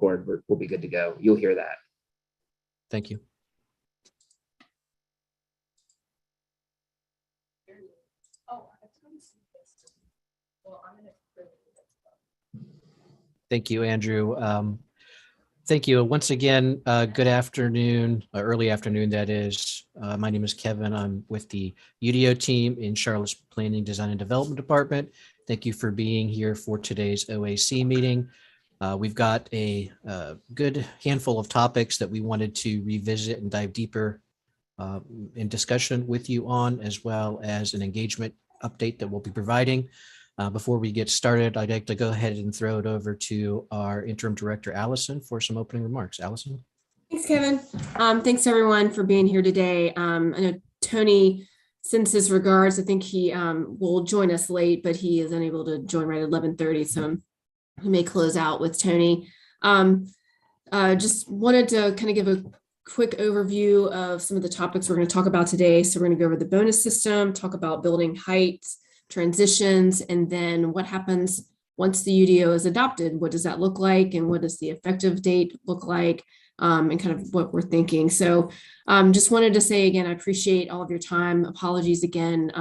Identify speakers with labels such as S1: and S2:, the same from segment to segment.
S1: record, we'll be good to go. You'll hear that.
S2: Thank you. Thank you, Andrew. Thank you once again. Good afternoon, early afternoon, that is. My name is Kevin. I'm with the UDO team in Charlotte's Planning, Design, and Development Department. Thank you for being here for today's OAC meeting. We've got a good handful of topics that we wanted to revisit and dive deeper in discussion with you on, as well as an engagement update that we'll be providing. Before we get started, I'd like to go ahead and throw it over to our interim director, Allison, for some opening remarks. Allison.
S3: Thanks, Kevin. Thanks everyone for being here today. I know Tony sends his regards. I think he will join us late, but he is unable to join right at 11:30, so we may close out with Tony. Just wanted to kind of give a quick overview of some of the topics we're going to talk about today. So we're going to go over the bonus system, talk about building heights, transitions, and then what happens once the UDO is adopted. What does that look like, and what does the effective date look like, and kind of what we're thinking. So just wanted to say again, I appreciate all of your time. Apologies again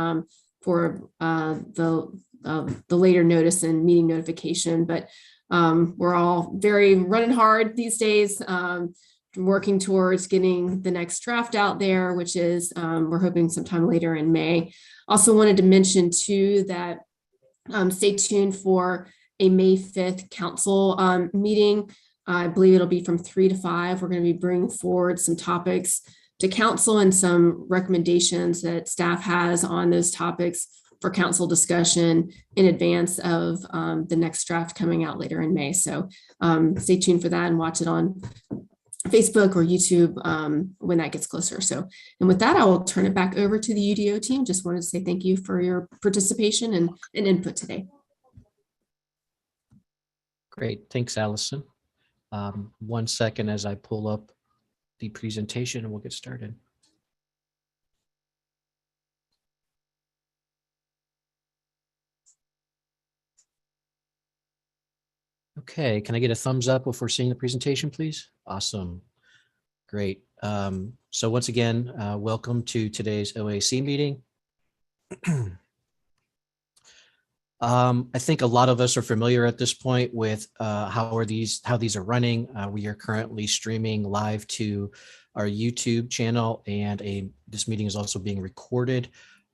S3: for the later notice and meeting notification, but we're all very running hard these days, working towards getting the next draft out there, which is we're hoping sometime later in May. Also wanted to mention too that stay tuned for a May 5th council meeting. I believe it'll be from 3 to 5. We're going to be bringing forward some topics to council and some recommendations that staff has on those topics for council discussion in advance of the next draft coming out later in May. So stay tuned for that and watch it on Facebook or YouTube when that gets closer. So, and with that, I will turn it back over to the UDO team. Just wanted to say thank you for your participation and input today.
S2: Great, thanks, Allison. 1 second as I pull up the presentation and we'll get started. Okay, can I get a thumbs up if we're seeing the presentation, please? Awesome, great. So once again, welcome to today's OAC meeting. I think a lot of us are familiar at this point with how these are running. We are currently streaming live to our YouTube channel, and this meeting is also being recorded.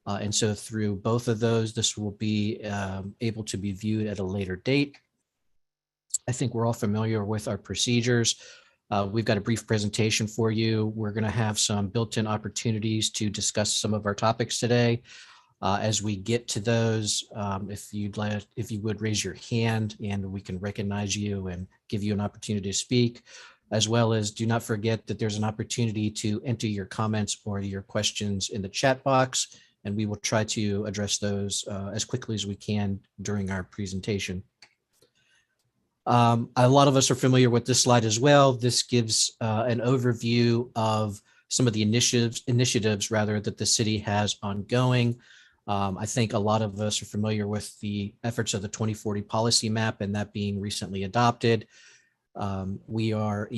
S2: And so through both of those, this will be able to be viewed at a later date. I think we're all familiar with our procedures. We've got a brief presentation for you. We're going to have some built-in opportunities to discuss some of our topics today. As we get to those, if you would raise your hand and we can recognize you and give you an opportunity to speak, as well as do not forget that there's an opportunity to enter your comments or your questions in the chat box, and we will try to address those as quickly as we can during our presentation. A lot of us are familiar with this slide as well. This gives an overview of some of the initiatives rather that the city has ongoing. I think a lot of us are familiar with the efforts of the 2040 policy map and that being recently adopted. We are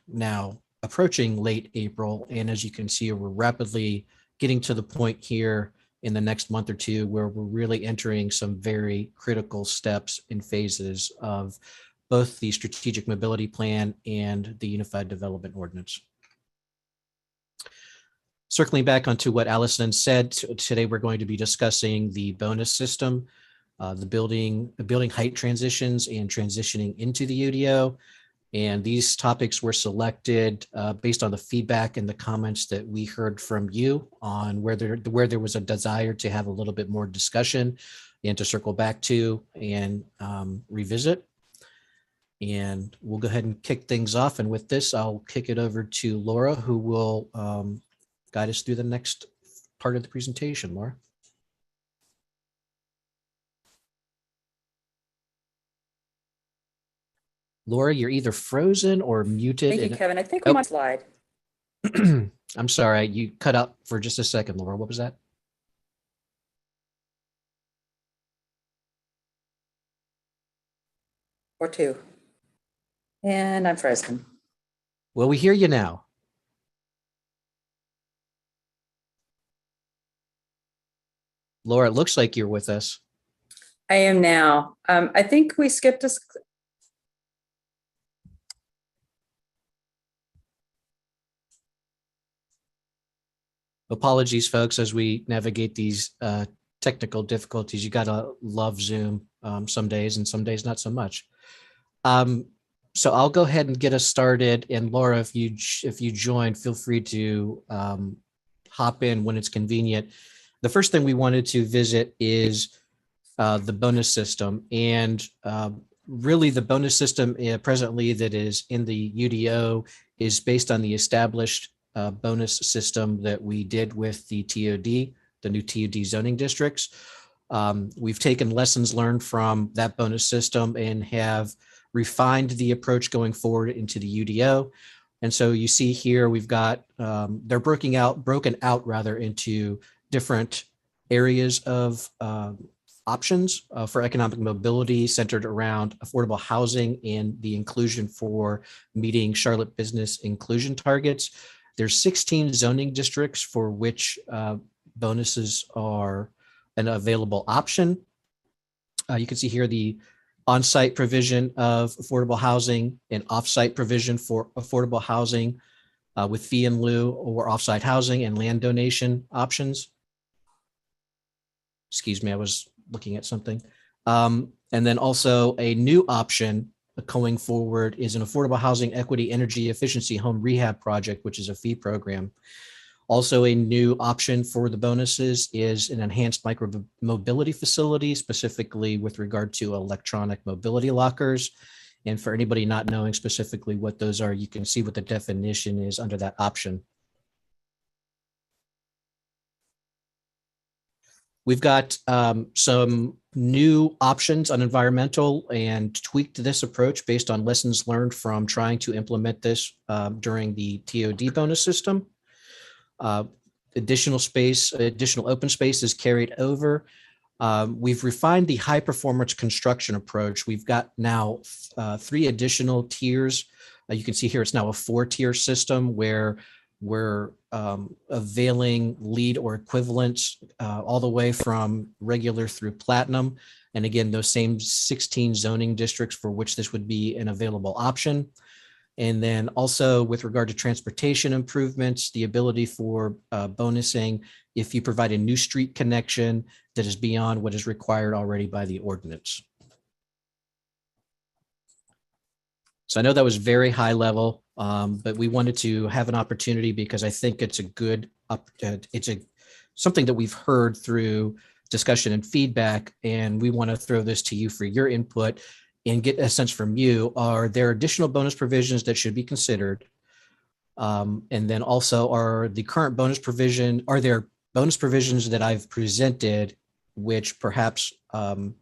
S2: now approaching late April, and as you can see, we're rapidly getting to the point here in the next month or two where we're really entering some very critical steps and phases of both the strategic mobility plan and the unified development ordinance. Circling back onto what Allison said, today we're going to be discussing the bonus system, the building height transitions and transitioning into the UDO. And these topics were selected based on the feedback and the comments that we heard from you on where there was a desire to have a little bit more discussion and to circle back to and revisit. And we'll go ahead and kick things off. And with this, I'll kick it over to Laura, who will guide us through the next part of the presentation. Laura. Laura, you're either frozen or muted.
S4: Thank you, Kevin. I think I'm on slide.
S2: I'm sorry, you cut out for just a second, Laura. What was that?
S4: Or two. And I'm frozen.
S2: Well, we hear you now. Laura, it looks like you're with us.
S4: I am now. I think we skipped a.
S2: Apologies, folks, as we navigate these technical difficulties. You gotta love Zoom some days, and some days not so much. So I'll go ahead and get us started. And Laura, if you join, feel free to hop in when it's convenient. The first thing we wanted to visit is the bonus system, and really the bonus system presently that is in the UDO is based on the established bonus system that we did with the TOD, the new TOD zoning districts. We've taken lessons learned from that bonus system and have refined the approach going forward into the UDO. And so you see here, we've got, they're broken out rather into different areas of options for economic mobility centered around affordable housing and the inclusion for meeting Charlotte business inclusion targets. There's 16 zoning districts for which bonuses are an available option. You can see here the on-site provision of affordable housing and off-site provision for affordable housing with fee in lieu or off-site housing and land donation options. Excuse me, I was looking at something. And then also a new option going forward is an affordable housing equity energy efficiency home rehab project, which is a fee program. Also a new option for the bonuses is an enhanced micro mobility facility, specifically with regard to electronic mobility lockers. And for anybody not knowing specifically what those are, you can see what the definition is under that option. We've got some new options on environmental and tweaked this approach based on lessons learned from trying to implement this during the TOD bonus system. Additional open space is carried over. We've refined the high performance construction approach. We've got now 3 additional tiers. You can see here it's now a 4-tier system where we're availing lead or equivalents all the way from regular through platinum. And again, those same 16 zoning districts for which this would be an available option. And then also with regard to transportation improvements, the ability for bonusing if you provide a new street connection that is beyond what is required already by the ordinance. So I know that was very high level, but we wanted to have an opportunity because I think it's a good, something that we've heard through discussion and feedback, and we want to throw this to you for your input and get a sense from you. Are there additional bonus provisions that should be considered? And then also are there bonus provisions that I've presented which perhaps aren't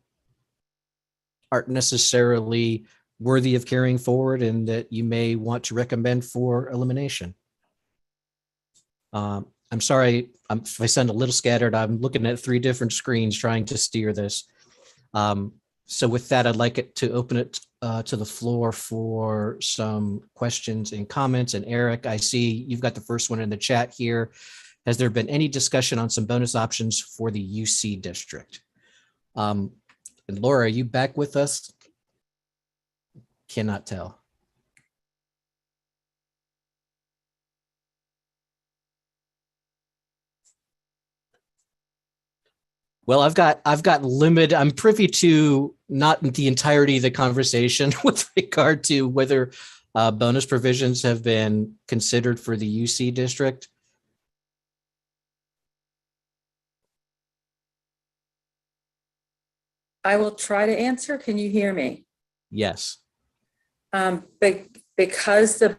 S2: necessarily worthy of carrying forward and that you may want to recommend for elimination? I'm sorry if I sound a little scattered. I'm looking at 3 different screens trying to steer this. So with that, I'd like it to open it to the floor for some questions and comments. And Eric, I see you've got the first one in the chat here. Has there been any discussion on some bonus options for the UC district? And Laura, are you back with us? Cannot tell. Well, I've got limited. I'm privy to not the entirety of the conversation with regard to whether bonus provisions have been considered for the UC district.
S4: I will try to answer. Can you hear me?
S2: Yes.
S4: Because the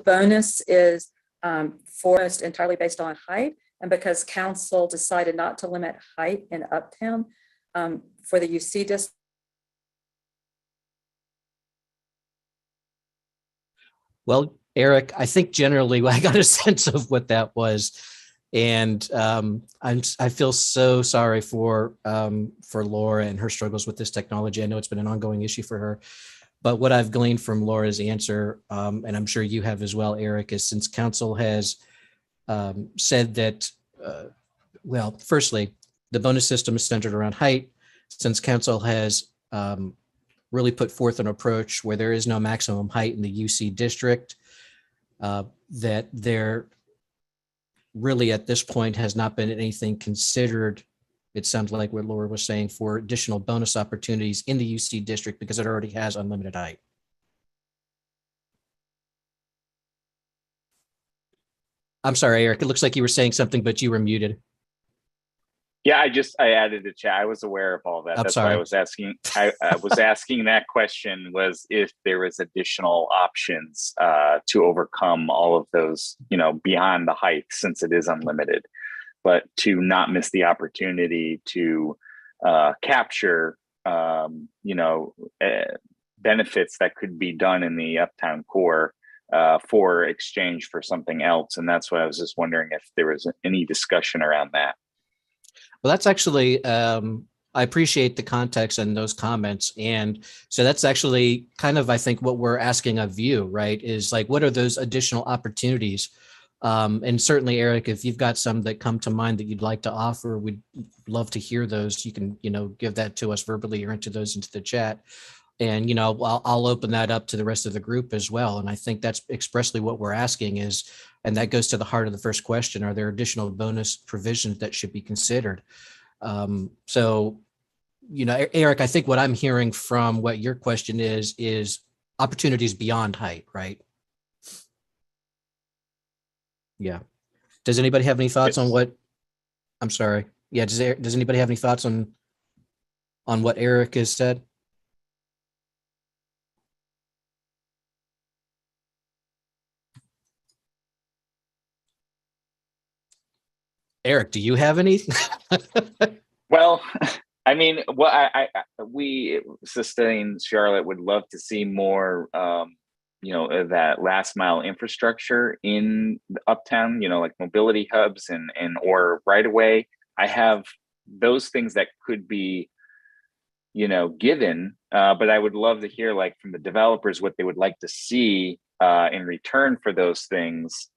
S4: bonus is forced entirely based on height, and because council decided not to limit height in Uptown for the UC district.
S2: Well, Eric, I think generally I got a sense of what that was. And I feel so sorry for Laura and her struggles with this technology. I know it's been an ongoing issue for her. But what I've gleaned from Laura's answer, and I'm sure you have as well, Eric, is since council has said that, well, firstly, the bonus system is centered around height. Since council has really put forth an approach where there is no maximum height in the UC district, that there really at this point has not been anything considered. It sounds like what Laura was saying for additional bonus opportunities in the UC district because it already has unlimited height. I'm sorry, Eric, it looks like you were saying something, but you were muted.
S5: Yeah, I added a chat. I was aware of all that. That's why I was asking. I was asking that question was if there was additional options to overcome all of those, beyond the height, since it is unlimited, but to not miss the opportunity to capture, benefits that could be done in the uptown core for exchange for something else. And that's why I was just wondering if there was any discussion around that.
S2: Well, that's actually, I appreciate the context and those comments. And so that's actually kind of, I think, what we're asking of you, right, is like, what are those additional opportunities? And certainly, Eric, if you've got some that come to mind that you'd like to offer, we'd love to hear those. You can, give that to us verbally or into the chat. And, I'll open that up to the rest of the group as well. And I think that's expressly what we're asking is, and that goes to the heart of the first question, are there additional bonus provisions that should be considered? So, Eric, I think what I'm hearing from what your question is opportunities beyond height, right? Yeah. Does anybody have any thoughts on what, I'm sorry. Yeah. Does anybody have any thoughts on what Eric has said? Eric, do you have any?
S5: Well, I mean, we Sustain Charlotte would love to see more, that last mile infrastructure in the uptown, like mobility hubs and or right away. I have those things that could be, given, but I would love to hear like from the developers what they would like to see in return for those things.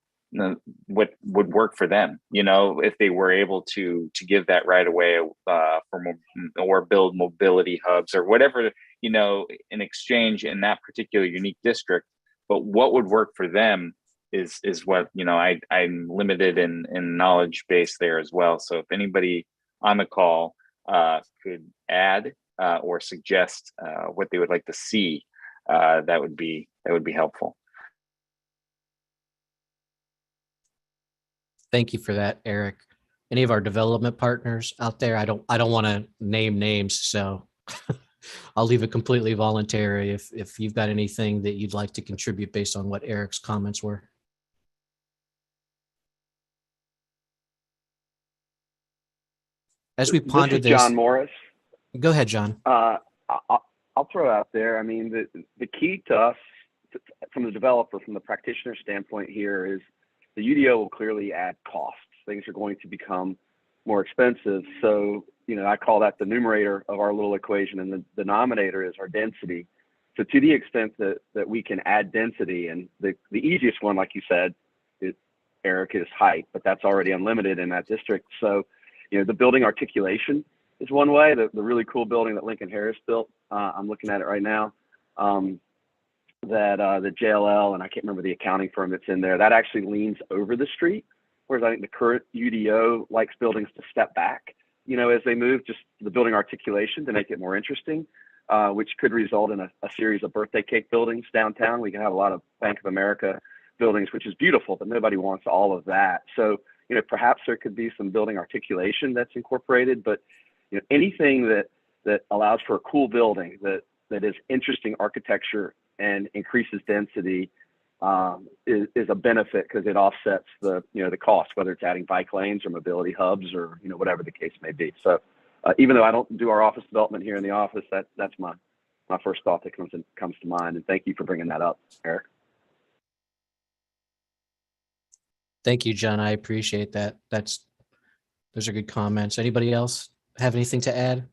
S5: What would work for them, if they were able to give that right away or build mobility hubs or whatever, in exchange in that particular unique district. But what would work for them is what, I'm limited in knowledge base there as well. So if anybody on the call could add or suggest what they would like to see, that would be helpful.
S2: Thank you for that, Eric. Any of our development partners out there? I don't want to name names, so I'll leave it completely voluntary if you've got anything that you'd like to contribute based on what Eric's comments were. As we ponder this,
S6: John Morris.
S2: Go ahead, John.
S6: I'll throw out there. I mean, the key to us, from the developer, from the practitioner standpoint here, is the UDO will clearly add costs. Things are going to become more expensive. So, I call that the numerator of our little equation, and the denominator is our density. So to the extent that we can add density, and the easiest one, like you said, Eric, is height, but that's already unlimited in that district. So, the building articulation is one way. The really cool building that Lincoln Harris built, I'm looking at it right now, that the JLL, and I can't remember the accounting firm that's in there, that actually leans over the street, whereas I think the current UDO likes buildings to step back, as they move, just the building articulation to make it more interesting, which could result in a series of birthday cake buildings downtown. We can have a lot of Bank of America buildings, which is beautiful, but nobody wants all of that. So, perhaps there could be some building articulation that's incorporated, but anything that allows for a cool building that is interesting architecture and increases density is a benefit because it offsets the cost, whether it's adding bike lanes or mobility hubs or whatever the case may be. So even though I don't do our office development here in the office, that's my first thought that comes to mind. And thank you for bringing that up, Eric.
S2: Thank you, John. I appreciate that. Those are good comments. Anybody else have anything to add?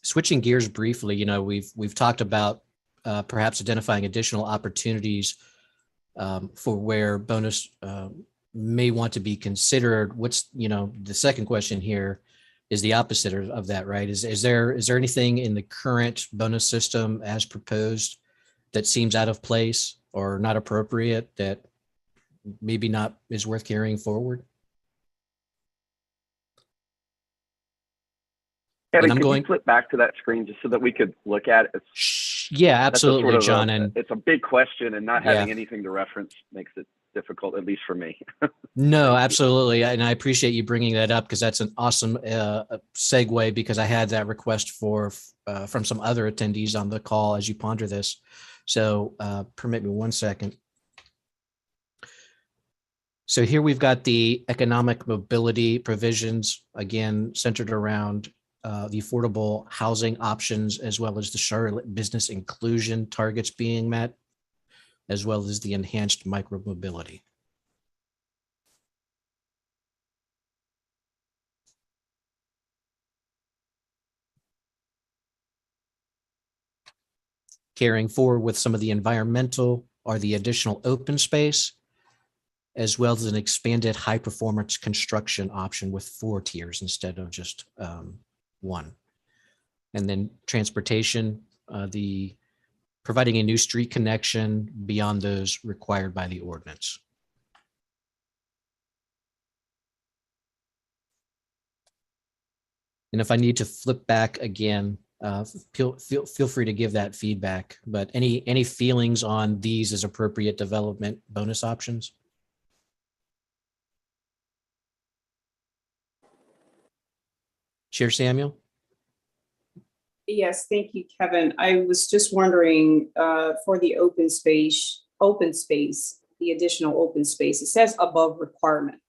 S2: Switching gears briefly, we've talked about perhaps identifying additional opportunities for where bonus may want to be considered. The second question here is the opposite of that, right? Is there anything in the current bonus system as proposed that seems out of place or not appropriate that maybe not is worth carrying forward?
S6: Kevin,
S2: I'm
S6: could
S2: going-
S6: you flip back to that screen just so that we could look at it?
S2: Yeah,
S6: That's a
S2: absolutely,
S6: sort of
S2: John. And
S6: it's a big question, and not having
S2: Yeah.
S6: anything to reference makes it difficult, at least for me.
S2: no, absolutely. And I appreciate you bringing that up because that's an awesome segue, because I had that request from some other attendees on the call as you ponder this. So permit me 1 second. So here we've got the economic mobility provisions, again, centered around the affordable housing options, as well as the Charlotte business inclusion targets being met, as well as the enhanced micromobility. Carrying forward with some of the environmental or the additional open space, as well as an expanded high performance construction option with 4 tiers instead of just 1. And then transportation, the providing a new street connection beyond those required by the ordinance. And if I need to flip back again, feel free to give that feedback. But any feelings on these as appropriate development bonus options? Chair Samuel?
S7: Yes, thank you, Kevin. I was just wondering for the open space, the additional open space, it says above requirement.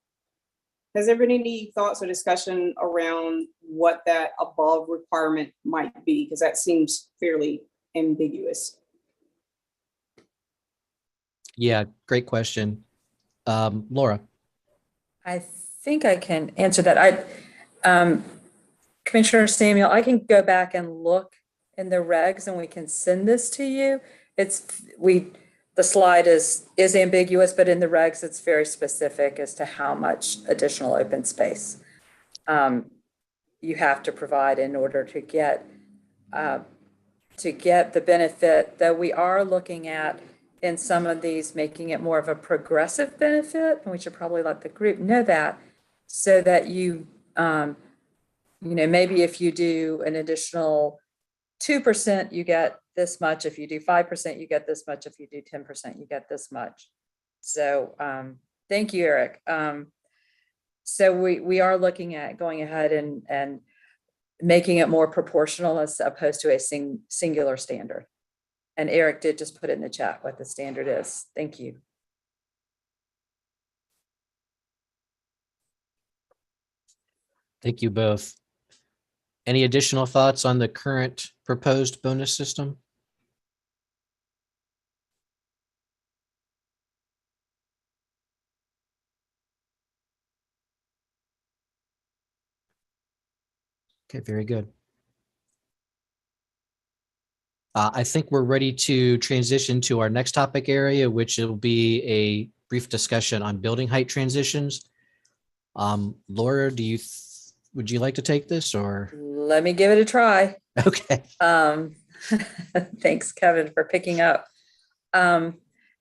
S7: Has there been any thoughts or discussion around what that above requirement might be? Because that seems fairly ambiguous.
S2: Yeah, great question. Laura?
S4: I think I can answer that. Commissioner Samuel, I can go back and look in the regs and we can send this to you. The slide is ambiguous, but in the regs, it's very specific as to how much additional open space you have to provide in order to get the benefit that we are looking at in some of these, making it more of a progressive benefit. And we should probably let the group know that, so that maybe if you do an additional 2%, you get this much. If you do 5%, you get this much. If you do 10%, you get this much. So thank you, Eric. So we are looking at going ahead and making it more proportional as opposed to a singular standard. And Eric did just put it in the chat what the standard is. Thank you.
S2: Thank you both. Any additional thoughts on the current proposed bonus system? Okay, very good. I think we're ready to transition to our next topic area, which will be a brief discussion on building height transitions. Laura, would you like to take this, or?
S4: Let me give it a try.
S2: Okay.
S4: Thanks, Kevin, for picking up.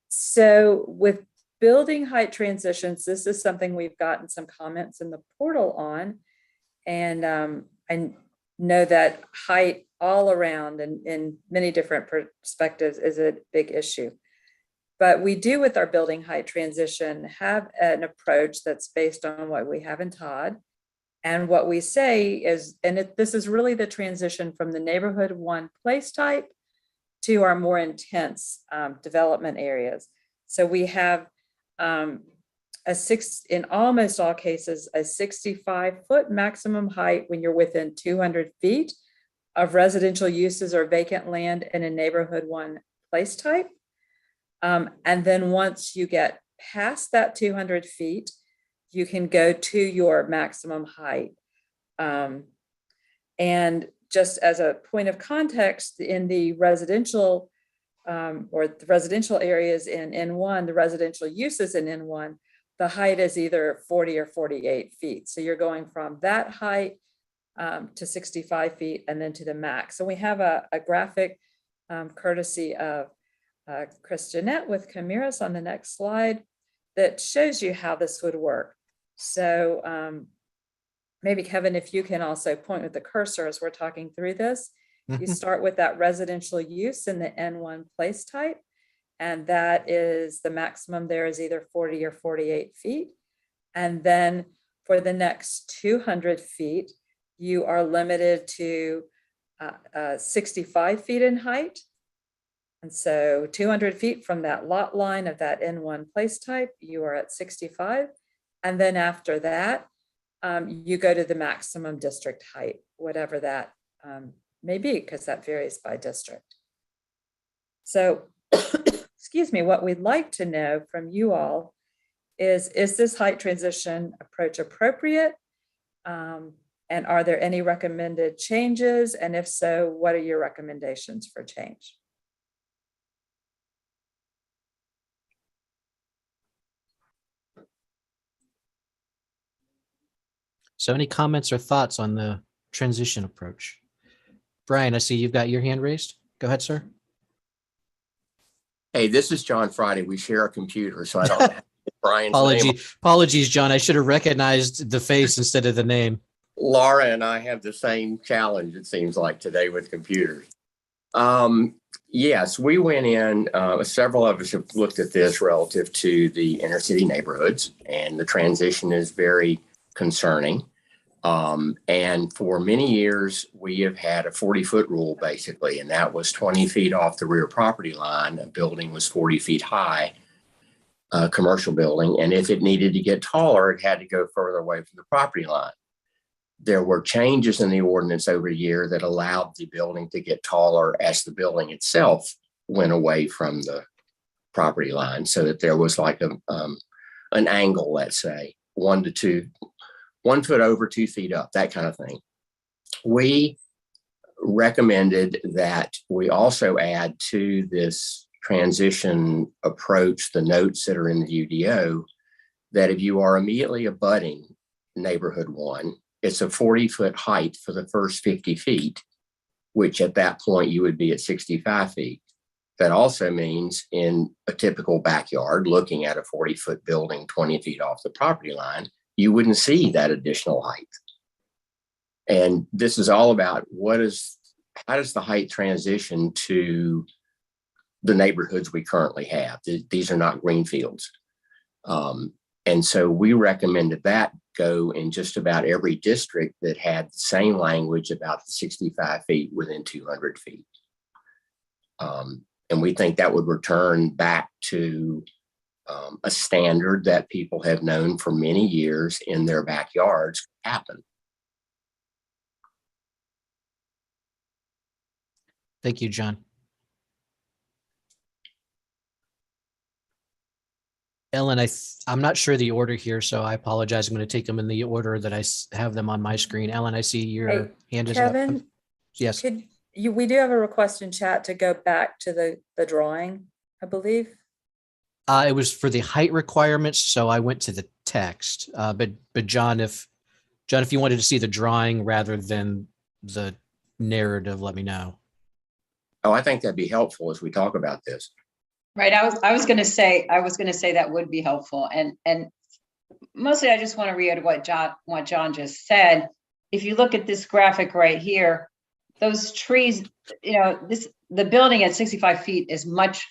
S4: So with building height transitions, this is something we've gotten some comments in the portal on. And I know that height all around and in many different perspectives is a big issue. But we do, with our building height transition, have an approach that's based on what we have in Todd. And what we say is, this is really the transition from the neighborhood 1 place type to our more intense development areas. So we have in almost all cases, a 65-foot maximum height when you're within 200 feet of residential uses or vacant land in a neighborhood 1 place type. And then once you get past that 200 feet, you can go to your maximum height. And just as a point of context, in the residential or the residential areas in N1, the residential uses in N1, the height is either 40 or 48 feet. So you're going from that height to 65 feet and then to the max. So we have a graphic courtesy of Chris Jeanette with Camiras on the next slide that shows you how this would work. So maybe Kevin, if you can also point with the cursor as we're talking through this, you start with that residential use in the N1 place type, and that is the maximum there is either 40 or 48 feet. And then for the next 200 feet, you are limited to 65 feet in height. And so 200 feet from that lot line of that N1 place type, you are at 65. And then after that, you go to the maximum district height, whatever that may be, because that varies by district. So, excuse me, what we'd like to know from you all is this height transition approach appropriate? And are there any recommended changes? And if so, what are your recommendations for change?
S2: So any comments or thoughts on the transition approach? Brian, I see you've got your hand raised. Go ahead, sir.
S8: Hey, this is John Friday. We share a computer, so I don't have Brian's name.
S2: Apologies, John. I should have recognized the face instead of the name.
S8: Laura and I have the same challenge, it seems like, today with computers. Yes, we went in, several of us have looked at this relative to the inner city neighborhoods, and the transition is very concerning. And for many years, we have had a 40-foot rule, basically, and that was 20 feet off the rear property line. A building was 40 feet high, a commercial building, and if it needed to get taller, it had to go further away from the property line. There were changes in the ordinance over the year that allowed the building to get taller as the building itself went away from the property line, so that there was like an angle, let's say, 1 to 2, 1 foot over, 2 feet up, that kind of thing. We recommended that we also add to this transition approach the notes that are in the UDO, that if you are immediately abutting neighborhood 1, it's a 40-foot height for the first 50 feet, which at that point you would be at 65 feet. That also means in a typical backyard, looking at a 40-foot building 20 feet off the property line, you wouldn't see that additional height. And this is all about how does the height transition to the neighborhoods we currently have? These are not green fields. And so we recommended that go in just about every district that had the same language about the 65 feet within 200 feet. And we think that would return back to a standard that people have known for many years in their backyards happen.
S2: Thank you, John. Ellen, I'm not sure the order here, so I apologize. I'm going to take them in the order that I have them on my screen. Ellen, I see your hand is up.
S4: Kevin,
S2: yes.
S4: We do have a request in chat to go back to the drawing, I believe.
S2: It was for the height requirements, so I went to the text. But John, if you wanted to see the drawing rather than the narrative, let me know.
S8: Oh, I think that'd be helpful as we talk about this.
S9: Right. I was going to say that would be helpful. And mostly I just want to reiterate what John just said. If you look at this graphic right here, those trees, the building at 65 feet is much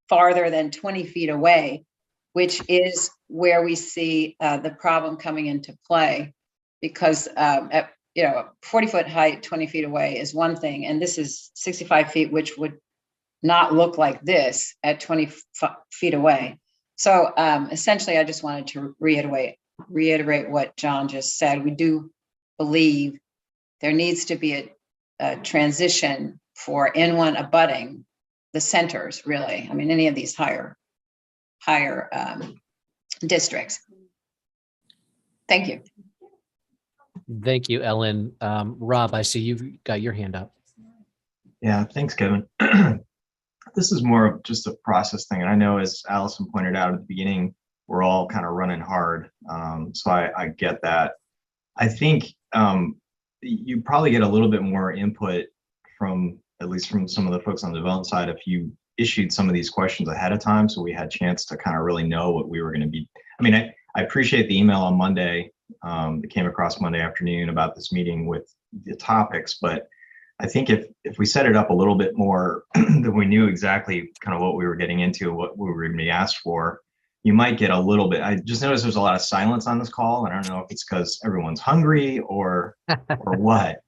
S9: farther than 20 feet away, which is where we see the problem coming into play, because at 40-foot height, 20 feet away is one thing. And this is 65 feet, which would not look like this at 20 feet away. So essentially, I just wanted to reiterate what John just said. We do believe there needs to be a transition for N1 abutting the centers, really. I mean, any of these higher districts. Thank you.
S2: Thank you, Ellen. Rob, I see you've got your hand up.
S10: Yeah, thanks, Kevin. This is more of just a process thing. And I know, as Allison pointed out at the beginning, we're all kind of running hard. So I get that. I think you probably get a little bit more input from, at least from some of the folks on the development side, if you issued some of these questions ahead of time, so we had a chance to kind of really know what we were going to be. I mean, I appreciate the email on Monday that came across Monday afternoon about this meeting with the topics, but I think if we set it up a little bit more, that we knew exactly kind of what we were getting into, what we were going to be asked for, you might get a little bit. I just noticed there's a lot of silence on this call, and I don't know if it's because everyone's hungry or what,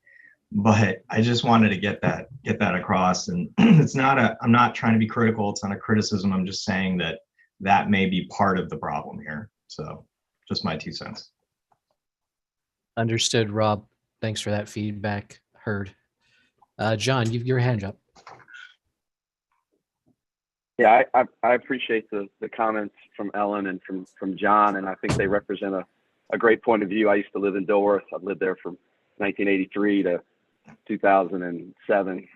S10: but I just wanted to get that across. And it's not I'm not trying to be critical. It's not a criticism. I'm just saying that may be part of the problem here. So just my 2 cents.
S2: Understood, Rob. Thanks for that feedback. Heard. John, your hand up.
S6: Yeah, I appreciate the comments from Ellen and from John, and I think they represent a great point of view. I used to live in Dilworth. I've lived there from 1983 to 2007,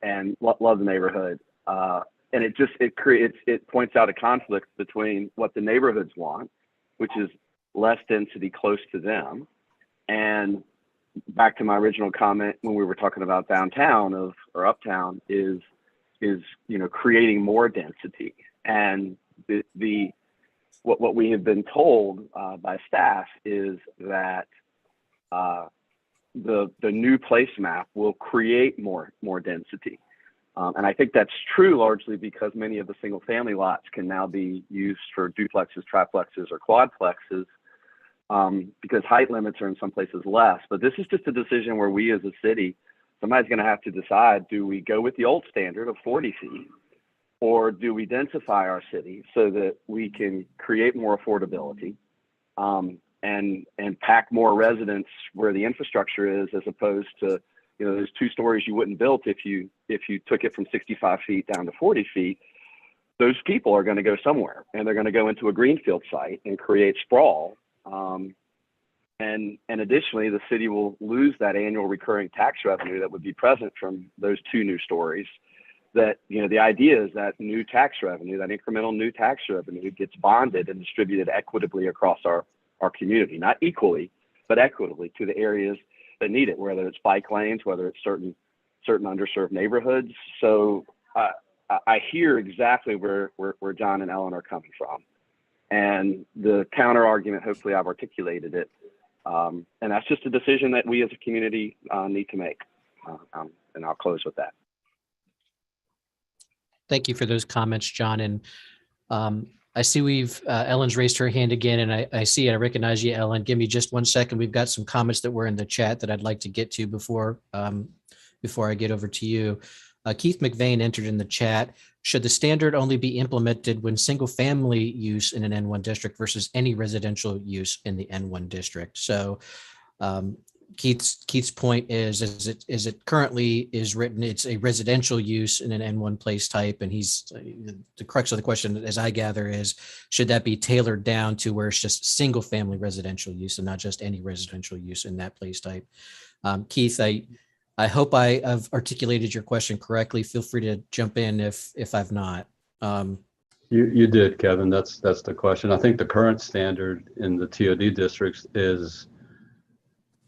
S6: and love the neighborhood. And it points out a conflict between what the neighborhoods want, which is less density close to them, and back to my original comment when we were talking about downtown or uptown is creating more density. And what we have been told by staff is that the new placemat will create more density. And I think that's true largely because many of the single family lots can now be used for duplexes, triplexes, or quadplexes, because height limits are in some places less. But this is just a decision where we as a city, somebody's going to have to decide, do we go with the old standard of 40 feet, or do we densify our city so that we can create more affordability and pack more residents where the infrastructure is, as opposed to those 2 stories you wouldn't build if you took it from 65 feet down to 40 feet. Those people are going to go somewhere, and they're going to go into a greenfield site and create sprawl. And additionally, the city will lose that annual recurring tax revenue that would be present from those 2 new stories. That, the idea is that new tax revenue, that incremental new tax revenue, gets bonded and distributed equitably across our community, not equally, but equitably to the areas that need it, whether it's bike lanes, whether it's certain underserved neighborhoods. So I hear exactly where John and Ellen are coming from. And the counter argument, hopefully I've articulated it. And that's just a decision that we as a community need to make. And I'll close with that.
S2: Thank you for those comments, John. And I see Ellen's raised her hand again, and I see and I recognize you, Ellen. Give me just 1 second. We've got some comments that were in the chat that I'd like to get to before I get over to you. Keith McVeigh entered in the chat. Should the standard only be implemented when single family use in an N1 district versus any residential use in the N1 district? So Keith's point is it currently is written, it's a residential use in an N1 place type. And the crux of the question, as I gather, is should that be tailored down to where it's just single family residential use and not just any residential use in that place type? Keith, I hope I've articulated your question correctly. Feel free to jump in if I've not.
S11: You did, Kevin. That's the question. I think the current standard in the TOD districts is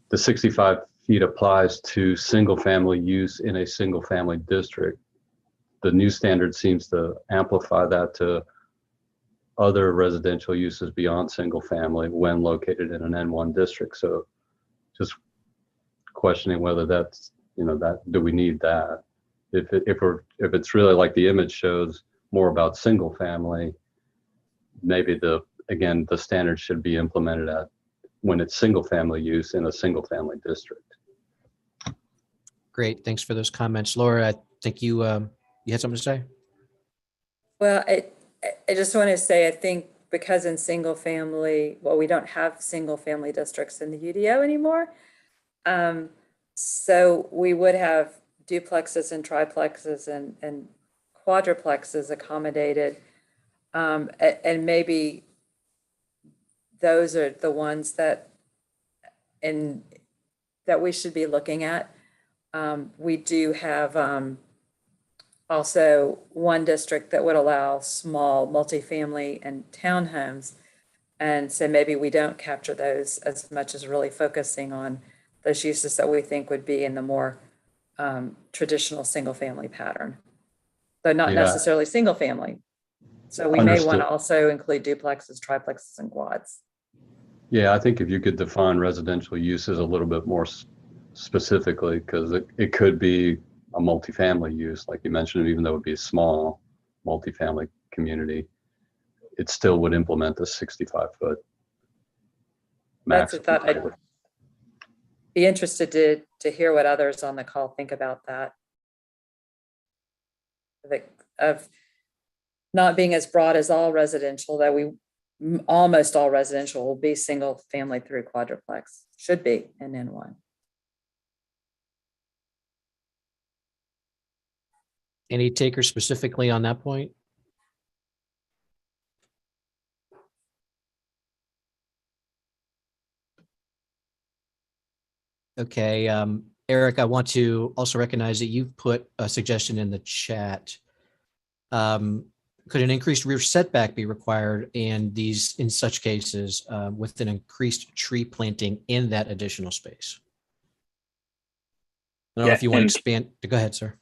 S11: the 65 feet applies to single family use in a single family district. The new standard seems to amplify that to other residential uses beyond single family when located in an N1 district. So just questioning whether that's, that do we need that? If it's really like the image shows more about single family, maybe the standard should be implemented at when it's single family use in a single family district.
S2: Great, thanks for those comments. Laura, I think you had something to say?
S4: Well, I just want to say, I think because in single family, we don't have single family districts in the UDO anymore. So we would have duplexes and triplexes and quadruplexes accommodated. And maybe those are the ones that we should be looking at. We do have also one district that would allow small multifamily and townhomes. And so maybe we don't capture those as much as really focusing on those uses that we think would be in the more traditional single family pattern, though not
S11: Yeah.
S4: necessarily single family. So we may want
S11: Understood.
S4: to also include duplexes, triplexes, and quads.
S11: Yeah, I think if you could define residential uses a little bit more specifically, because it could be a multifamily use, like you mentioned, even though it would be a small multifamily community, it still would implement the 65-foot max.
S4: That's a thought. I'd be interested to hear what others on the call think about that. Of not being as broad as all residential, that almost all residential will be single family through quadruplex, should be an N1.
S2: Any takers specifically on that point? Okay, Eric, I want to also recognize that you put a suggestion in the chat. Could an increased rear setback be required in such cases with an increased tree planting in that additional space? I don't know if you want to expand. Go ahead, sir.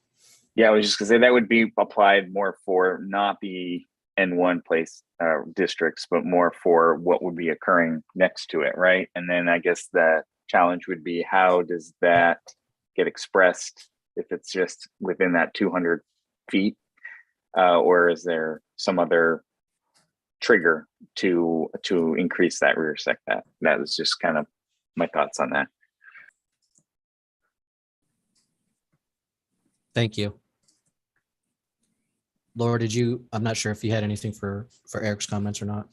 S5: Yeah, I was just gonna say that would be applied more for not the N1 place districts, but more for what would be occurring next to it, right? And then I guess the challenge would be, how does that get expressed if it's just within that 200 feet? Or is there some other trigger to increase that rear setback? That was just kind of my thoughts on that.
S2: Thank you. Laura, I'm not sure if you had anything for Eric's comments or not.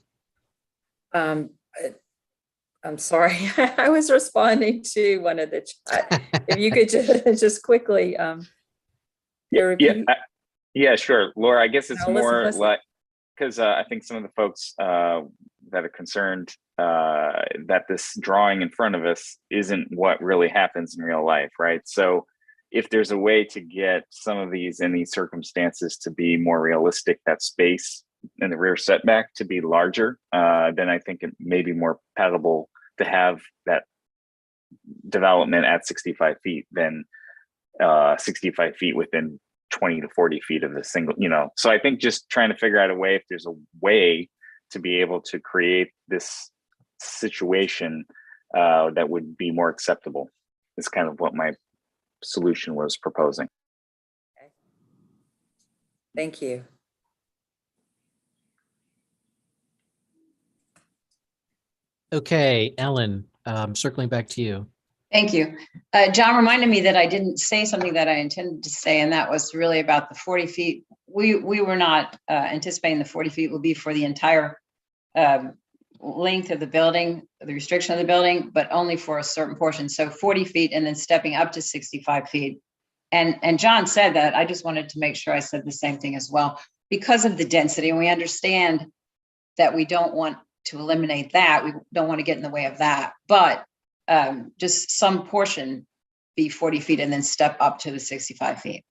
S4: I'm sorry, I was responding to one of the chat. If you could just quickly
S5: Yeah, sure. Laura, I guess it's more
S4: listen.
S5: like, because I think some of the folks that are concerned that this drawing in front of us isn't what really happens in real life, right? So if there's a way to get some of these in these circumstances to be more realistic, that space and the rear setback to be larger, then I think it may be more palatable to have that development at 65 feet than 65 feet within 20 to 40 feet of the single, So I think just trying to figure out a way, if there's a way to be able to create this situation that would be more acceptable, is kind of what my solution was proposing.
S4: Okay. Thank you.
S2: Okay, Ellen, circling back to you.
S9: Thank you. John reminded me that I didn't say something that I intended to say, and that was really about the 40 feet. We were not anticipating the 40 feet would be for the entire length of the building, the restriction of the building, but only for a certain portion. So 40 feet and then stepping up to 65 feet. And John said that. I just wanted to make sure I said the same thing as well. Because of the density, and we understand that we don't want to eliminate that. We don't want to get in the way of that. But just some portion be 40 feet and then step up to the 65 feet.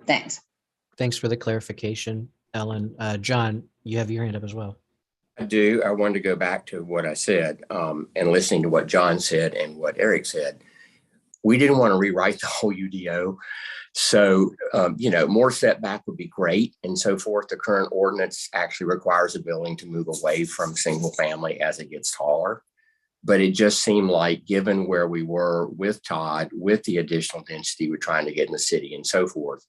S9: Thanks.
S2: Thanks for the clarification, Ellen. John, you have your hand up as well.
S8: I do. I wanted to go back to what I said and listening to what John said and what Eric said. We didn't want to rewrite the whole UDO. So, more setback would be great and so forth. The current ordinance actually requires a building to move away from single family as it gets taller. But it just seemed like, given where we were with Todd, with the additional density we're trying to get in the city and so forth,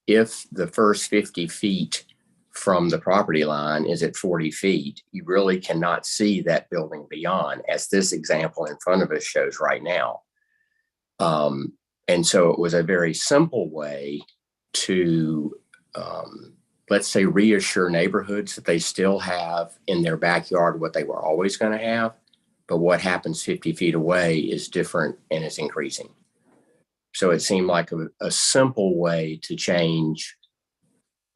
S8: if the first 50 feet from the property line is at 40 feet, you really cannot see that building beyond, as this example in front of us shows right now. And so it was a very simple way to, let's say, reassure neighborhoods that they still have in their backyard what they were always going to have. But what happens 50 feet away is different and it's increasing. So it seemed like a simple way to change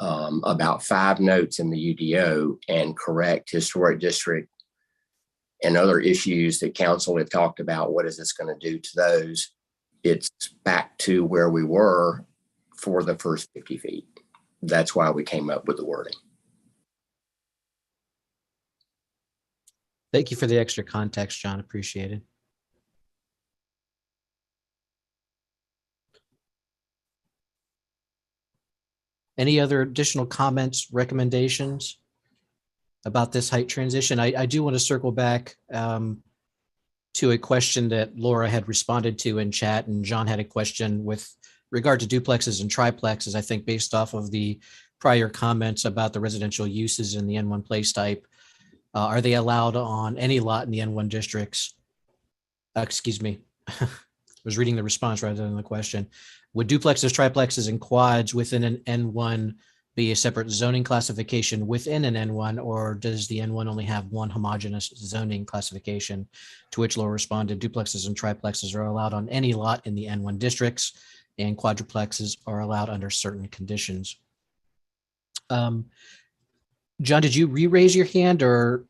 S8: about 5 notes in the UDO and correct historic district and other issues that council had talked about. What is this going to do to those? It's back to where we were for the first 50 feet. That's why we came up with the wording.
S2: Thank you for the extra context, John. Appreciate it. Any other additional comments, recommendations about this height transition? I do want to circle back to a question that Laura had responded to in chat, and John had a question with regard to duplexes and triplexes, I think based off of the prior comments about the residential uses in the N1 place type. Are they allowed on any lot in the N1 districts? Excuse me. I was reading the response rather than the question. Would duplexes, triplexes, and quads within an N1 be a separate zoning classification within an N1, or does the N1 only have one homogeneous zoning classification? To which Laura responded, duplexes and triplexes are allowed on any lot in the N1 districts, and quadruplexes are allowed under certain conditions. John, did you re-raise your hand, or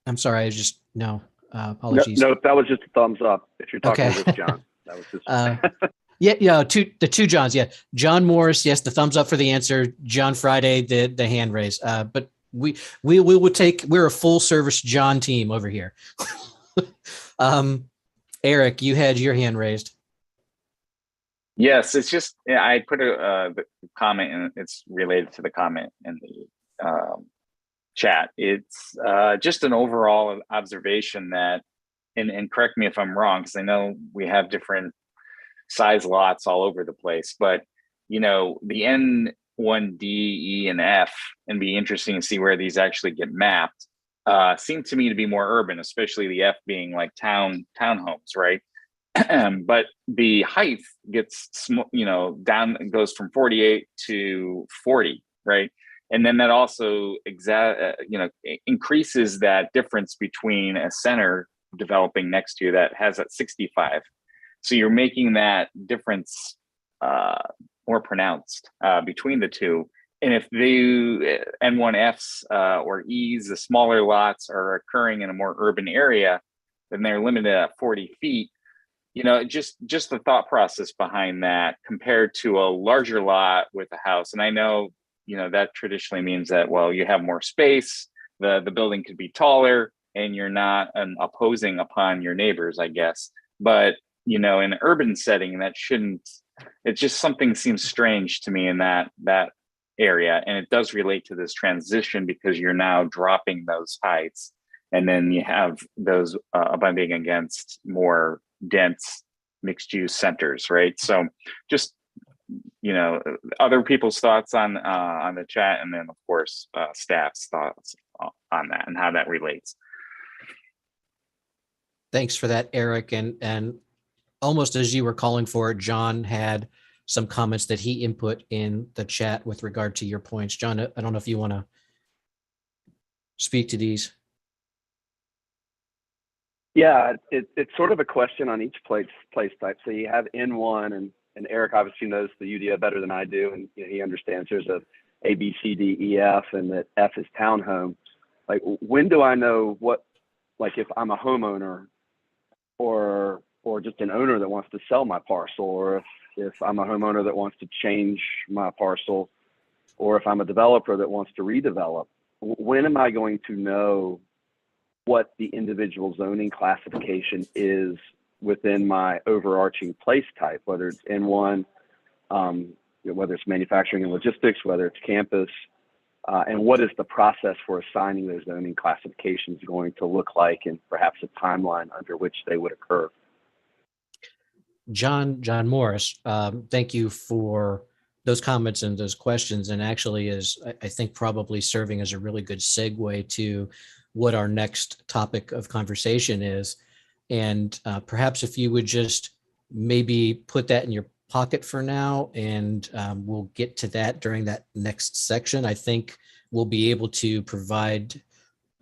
S2: I'm sorry, I just, no, apologies.
S6: No, that was just a thumbs up. If you're talking
S2: Okay.
S6: to this John, that was just.
S2: Yeah, the two Johns. Yeah, John Morris. Yes, the thumbs up for the answer. John Friday, the hand raise. But we would take. We're a full service John team over here. Eric, you had your hand raised.
S5: Yes, it's just I put a comment, and it's related to the comment in the chat. It's just an overall observation that, and correct me if I'm wrong, because I know we have different size lots all over the place, but you know, the N1, D, E, and F, and be interesting to see where these actually get mapped, seem to me to be more urban, especially the F being like townhomes, right? But the height gets, you know, down, goes from 48 to 40, right? And then that also increases that difference between a center developing next to you that has that 65. So you're making that difference more pronounced between the two. And if the N1Fs or Es, the smaller lots, are occurring in a more urban area, then they're limited at 40 feet. You know, just the thought process behind that compared to a larger lot with a house. And I know, you know, that traditionally means that, well, you have more space, the building could be taller, and you're not opposing upon your neighbors, I guess. But, you know, in an urban setting, that shouldn't, it just something seems strange to me in that area. And it does relate to this transition because you're now dropping those heights. And then you have those abutting against more dense mixed use centers, right? So just, you know, other people's thoughts on the chat, and then of course staff's thoughts on that and how that relates.
S2: Thanks for that, Eric. And almost as you were calling for it, John had some comments that he input in the chat with regard to your points. John, I don't know if you want to speak to these.
S6: Yeah, it's sort of a question on each place type. So you have N1, and Eric obviously knows the UDO better than I do, and you know, he understands there's a B, C, D, E, F, and that F is townhome. Like, when do I know what, like, if I'm a homeowner or just an owner that wants to sell my parcel, or if I'm a homeowner that wants to change my parcel, or if I'm a developer that wants to redevelop, when am I going to know what the individual zoning classification is within my overarching place type, whether it's N1, whether it's manufacturing and logistics, whether it's campus, and what is the process for assigning those zoning classifications going to look like, and perhaps a timeline under which they would occur?
S2: John Morris, thank you for those comments and those questions, and actually is, I think, probably serving as a really good segue to what our next topic of conversation is. And perhaps if you would just maybe put that in your pocket for now, and we'll get to that during that next section. I think we'll be able to provide,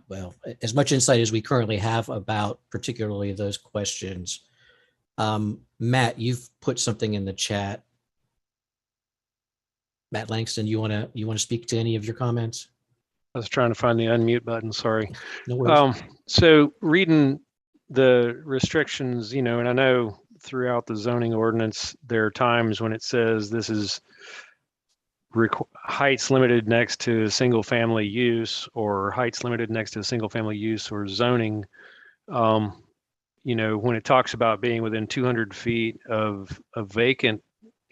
S2: well, as much insight as we currently have about particularly those questions. Matt, you've put something in the chat. Matt Langston, you want to speak to any of your comments?
S12: I was trying to find the unmute button, sorry.
S2: No worries.
S12: So reading the restrictions, and I know throughout the zoning ordinance, there are times when it says this is heights limited next to single family use, or heights limited next to single family use or zoning. When it talks about being within 200 feet of a vacant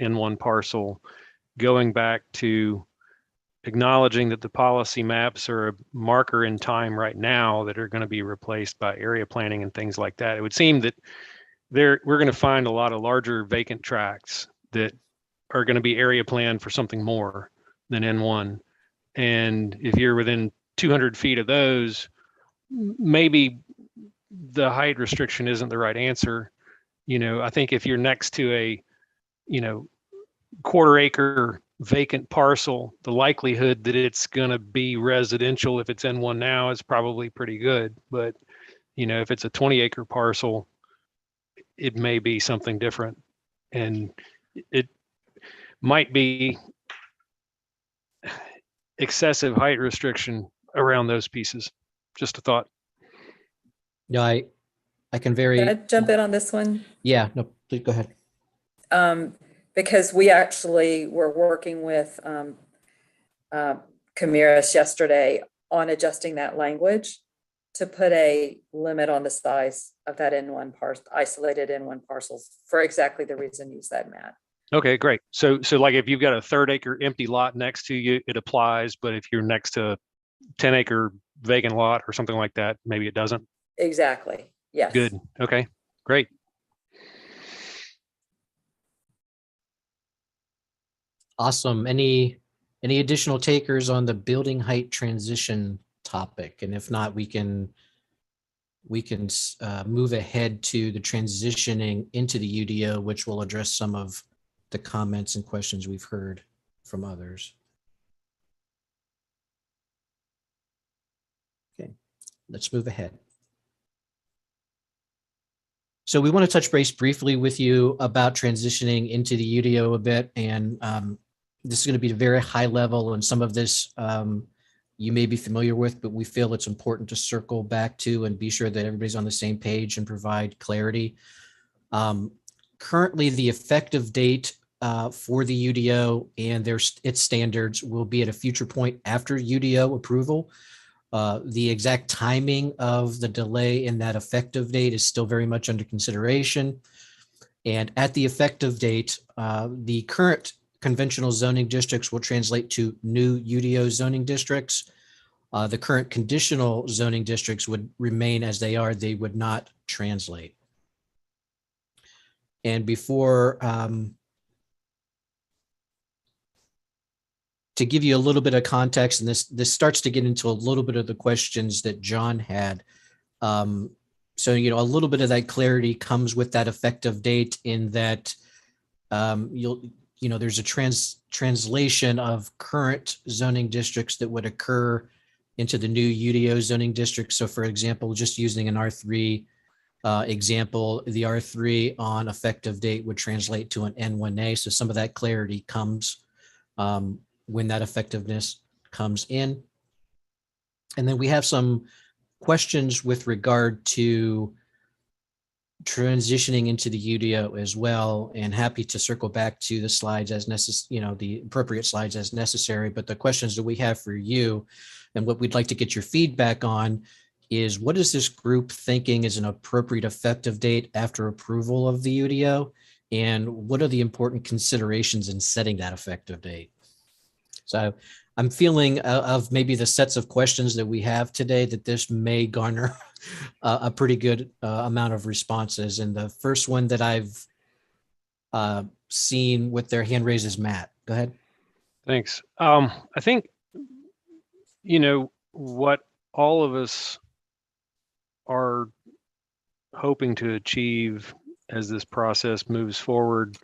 S12: N1 parcel, going back to acknowledging that the policy maps are a marker in time right now that are going to be replaced by area planning and things like that. It would seem that we're going to find a lot of larger vacant tracts that are going to be area planned for something more than N1. And if you're within 200 feet of those, maybe the height restriction isn't the right answer. I think if you're next to a, quarter acre vacant parcel, the likelihood that it's going to be residential if it's N1 now is probably pretty good. But, if it's a 20-acre parcel, it may be something different. And it might be excessive height restriction around those pieces. Just a thought.
S2: No, I can
S4: Can I jump in on this one?
S2: Yeah, no, please go ahead.
S4: Because we actually were working with Camiris yesterday on adjusting that language to put a limit on the size of that N1 parcel, isolated N1 parcels, for exactly the reason you said, Matt.
S12: Okay, great. So like if you've got a 3rd-acre empty lot next to you, it applies, but if you're next to a 10-acre vacant lot or something like that, maybe it doesn't.
S4: Exactly. Yes.
S12: Good. Okay, great.
S2: Awesome. Any additional takers on the building height transition topic? And if not, we can move ahead to the transitioning into the UDO, which will address some of the comments and questions we've heard from others. Okay, let's move ahead. So we want to touch base briefly with you about transitioning into the UDO a bit. And this is going to be very high level, and some of this you may be familiar with, but we feel it's important to circle back to and be sure that everybody's on the same page and provide clarity. Currently, the effective date for the UDO and its standards will be at a future point after UDO approval. The exact timing of the delay in that effective date is still very much under consideration. And at the effective date, the current conventional zoning districts will translate to new UDO zoning districts. The current conditional zoning districts would remain as they are. They would not translate. And before, to give you a little bit of context, and this starts to get into a little bit of the questions that John had. So, a little bit of that clarity comes with that effective date in that there's a translation of current zoning districts that would occur into the new UDO zoning district. So for example, just using an R3 example, the R3 on effective date would translate to an N1A. So some of that clarity comes when that effectiveness comes in. And then we have some questions with regard to transitioning into the UDO as well, and happy to circle back to the slides as necessary, the appropriate slides as necessary. But the questions that we have for you and what we'd like to get your feedback on is, what is this group thinking is an appropriate effective date after approval of the UDO? And what are the important considerations in setting that effective date? So I'm feeling of maybe the sets of questions that we have today that this may garner a pretty good amount of responses. And the first one that I've seen with their hand raised is Matt. Go ahead.
S12: Thanks. I think, what all of us are hoping to achieve as this process moves forward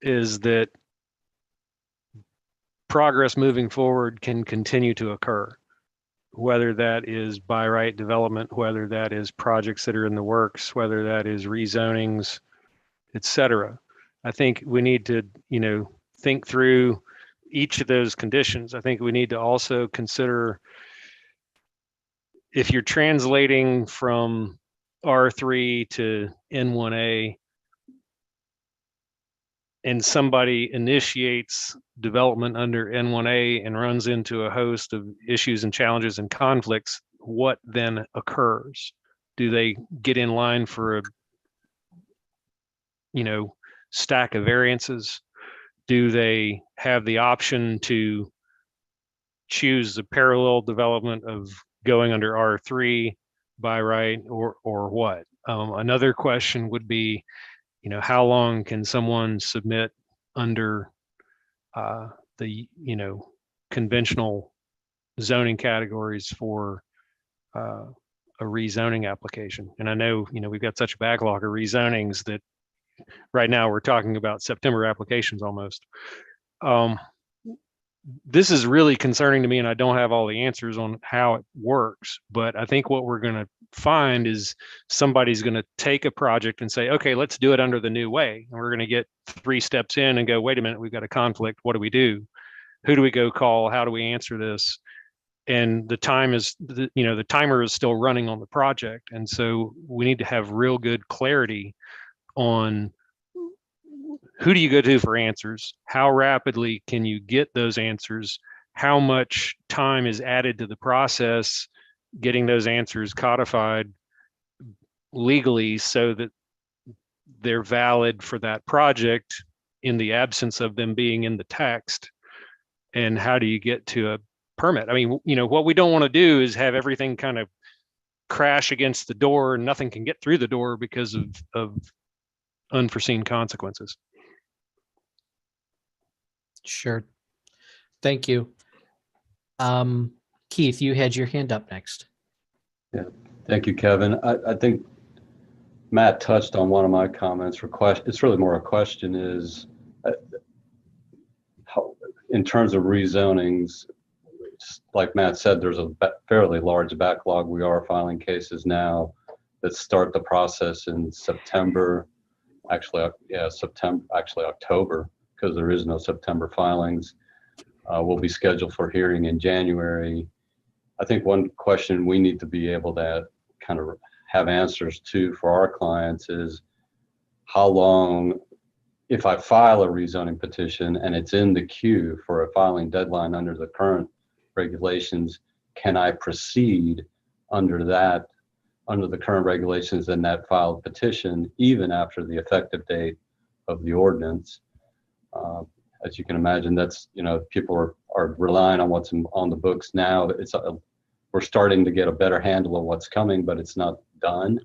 S12: is that progress moving forward can continue to occur, whether that is by right development, whether that is projects that are in the works, whether that is rezonings, et cetera. I think we need to, think through each of those conditions. I think we need to also consider if you're translating from R3 to N1A and somebody initiates development under N1A and runs into a host of issues and challenges and conflicts, what then occurs? Do they get in line for a, stack of variances? Do they have the option to choose the parallel development of going under R3 by right, or what? Another question would be, how long can someone submit under the conventional zoning categories for a rezoning application? And I know we've got such a backlog of rezonings that right now we're talking about September applications almost. This is really concerning to me, and I don't have all the answers on how it works, but I think what we're going to find is somebody's going to take a project and say, okay, let's do it under the new way. And we're going to get 3 steps in and go, wait a minute, we've got a conflict. What do we do? Who do we go call? How do we answer this? And the time is, the timer is still running on the project. And so we need to have real good clarity on who do you go to for answers? How rapidly can you get those answers? How much time is added to the process getting those answers codified legally so that they're valid for that project in the absence of them being in the text? And how do you get to a permit? I mean, what we don't want to do is have everything kind of crash against the door and nothing can get through the door because of unforeseen consequences.
S2: Sure. Thank you. Keith, you had your hand up next.
S11: Yeah, thank you, Kevin. I think Matt touched on one of my comments. It's really more a question is, how, in terms of rezonings, like Matt said, there's a fairly large backlog. We are filing cases now that start the process in September. Actually, October, because there is no September filings. Will be scheduled for hearing in January. I think one question we need to be able to kind of have answers to for our clients is how long, if I file a rezoning petition and it's in the queue for a filing deadline under the current regulations, can I proceed under the current regulations in that filed petition, even after the effective date of the ordinance? As you can imagine, that's, people are relying on what's on the books now. We're starting to get a better handle of what's coming, but it's not done.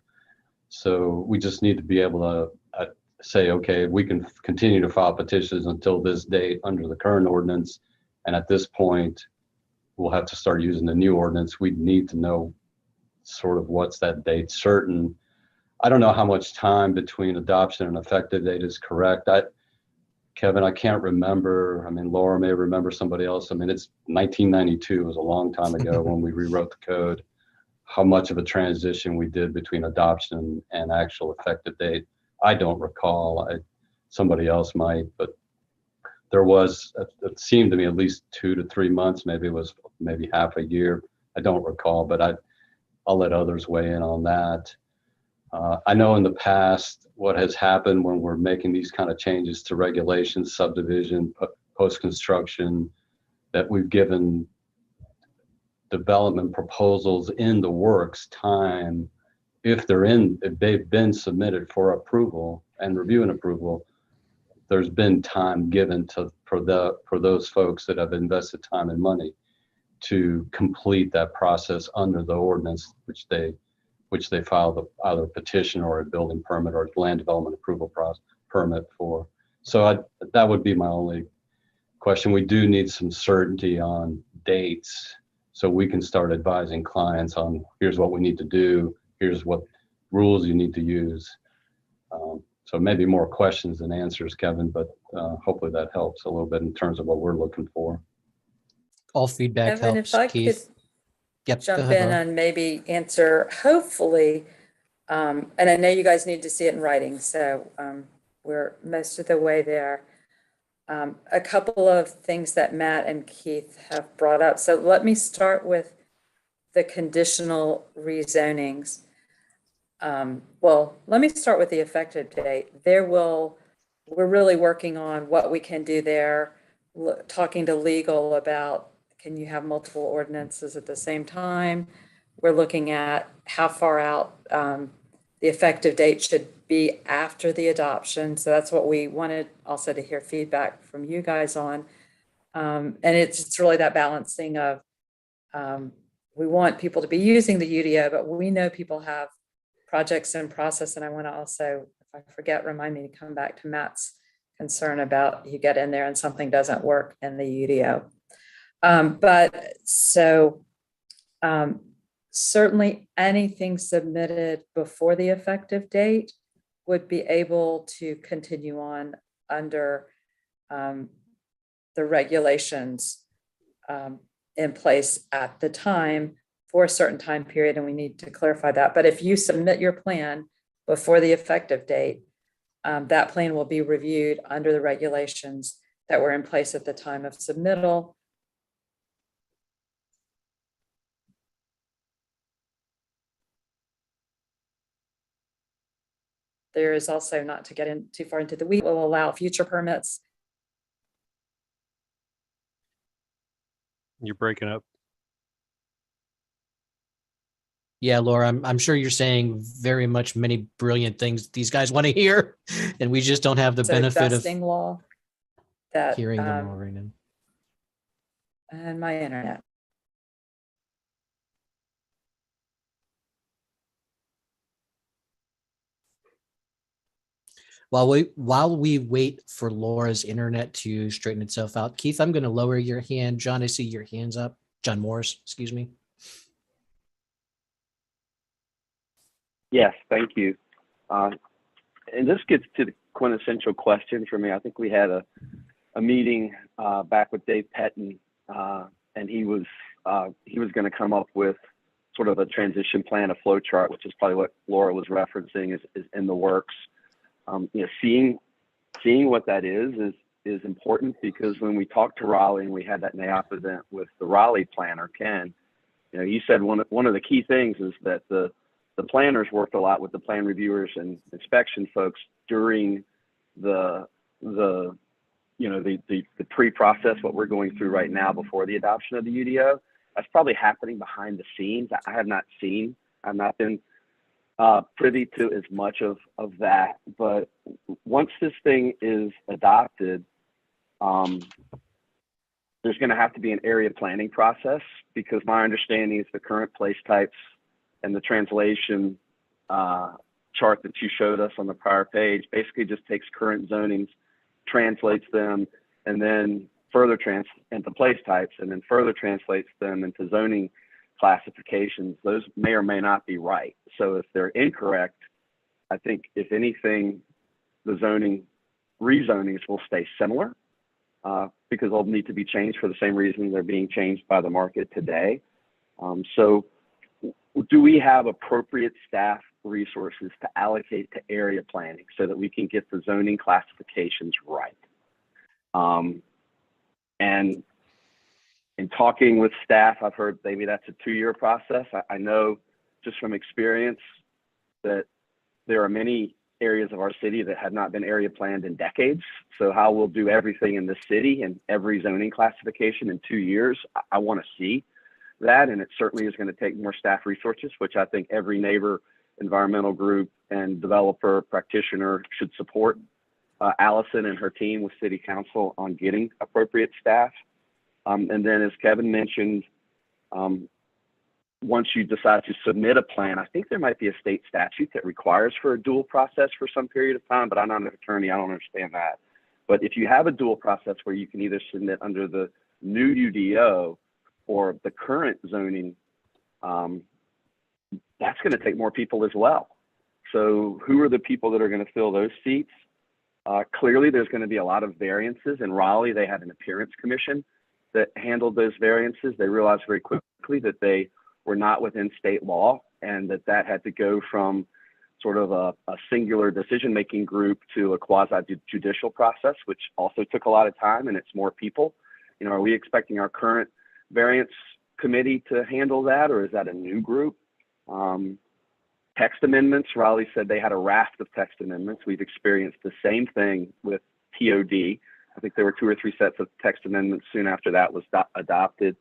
S11: So we just need to be able to say, okay, we can continue to file petitions until this date under the current ordinance. And at this point, we'll have to start using the new ordinance. We need to know sort of what's that date certain. I don't know how much time between adoption and effective date is correct. Kevin, I can't remember. I mean, Laura may remember, somebody else. I mean, it's 1992. It was a long time ago when we rewrote the code. How much of a transition we did between adoption and actual effective date, I don't recall. Somebody else might, but there was, it seemed to me at least 2 to 3 months. Maybe it was maybe half a year. I don't recall, but I'll let others weigh in on that. I know in the past, what has happened when we're making these kind of changes to regulations, subdivision, post-construction, that we've given development proposals in the works time, if they've been submitted for approval and review and approval, there's been time given for those folks that have invested time and money to complete that process under the ordinance, which they filed either a petition or a building permit or land development approval permit for. So that would be my only question. We do need some certainty on dates so we can start advising clients on here's what we need to do, here's what rules you need to use. So maybe more questions than answers, Kevin, but hopefully that helps a little bit in terms of what we're looking for.
S2: All feedback
S4: Evan,
S2: helps,
S4: if I
S2: Keith.
S4: could
S2: Yep,
S4: jump
S2: go ahead,
S4: in
S2: Laura.
S4: and maybe answer, hopefully, and I know you guys need to see it in writing, so we're most of the way there. a couple of things that Matt and Keith have brought up. So let me start with the conditional rezonings. Well, let me start with the effective date. We're really working on what we can do there, talking to legal about, can you have multiple ordinances at the same time? We're looking at how far out the effective date should be after the adoption. So that's what we wanted also to hear feedback from you guys on. And it's really that balancing of, we want people to be using the UDO, but we know people have projects in process. And I want to also, if I forget, remind me to come back to Matt's concern about you get in there and something doesn't work in the UDO. Certainly anything submitted before the effective date would be able to continue on under the regulations in place at the time for a certain time period, and we need to clarify that. But if you submit your plan before the effective date, that plan will be reviewed under the regulations that were in place at the time of submittal. There is also, not to get in too far into the weeds, will allow future permits.
S12: You're breaking up.
S2: Yeah, Laura, I'm sure you're saying very much many brilliant things these guys want to hear, and we just don't have the benefit of
S4: vesting law that
S2: hearing them all right now.
S4: And my internet.
S2: While we wait for Laura's internet to straighten itself out, Keith, I'm going to lower your hand. John, I see your hands up. John Morris, excuse me.
S6: Yes, thank you. And this gets to the quintessential question for me. I think we had a meeting back with Dave Pettin, and he was going to come up with sort of a transition plan, a flow chart, which is probably what Laura was referencing, is in the works. Seeing what that is important, because when we talked to Raleigh and we had that NAIOP event with the Raleigh planner, Ken, he said one of the key things is that the planners worked a lot with the plan reviewers and inspection folks during the pre-process, what we're going through right now before the adoption of the UDO. That's probably happening behind the scenes. I've not been privy to as much of that, but once this thing is adopted, there's going to have to be an area planning process, because my understanding is the current place types and the translation chart that you showed us on the prior page basically just takes current zonings, translates them, and then further into place types, and then further translates them into zoning classifications. Those may or may not be right. So if they're incorrect, I think if anything, the rezonings will stay similar, because they'll need to be changed for the same reason they're being changed by the market today. So do we have appropriate staff resources to allocate to area planning so that we can get the zoning classifications right? And in talking with staff, I've heard maybe that's a 2-year process. I know just from experience that there are many areas of our city that have not been area planned in decades. So how we'll do everything in the city and every zoning classification in 2 years, I want to see that. And it certainly is going to take more staff resources, which I think every neighbor, environmental group, and developer practitioner should support Allison and her team with City Council on getting appropriate staff. And then, as Kevin mentioned, once you decide to submit a plan, I think there might be a state statute that requires for a dual process for some period of time, but I'm not an attorney, I don't understand that. But if you have a dual process where you can either submit under the new UDO or the current zoning, that's going to take more people as well. So who are the people that are going to fill those seats? Clearly, there's going to be a lot of variances. In Raleigh, they had an appearance commission that handled those variances. They realized very quickly that they were not within state law, and that had to go from sort of a singular decision-making group to a quasi-judicial process, which also took a lot of time, and it's more people. You know, are we expecting our current variance committee to handle that, or is that a new group? Text amendments, Raleigh said they had a raft of text amendments. We've experienced the same thing with TOD. I think there were 2 or 3 sets of text amendments soon after that was adopted.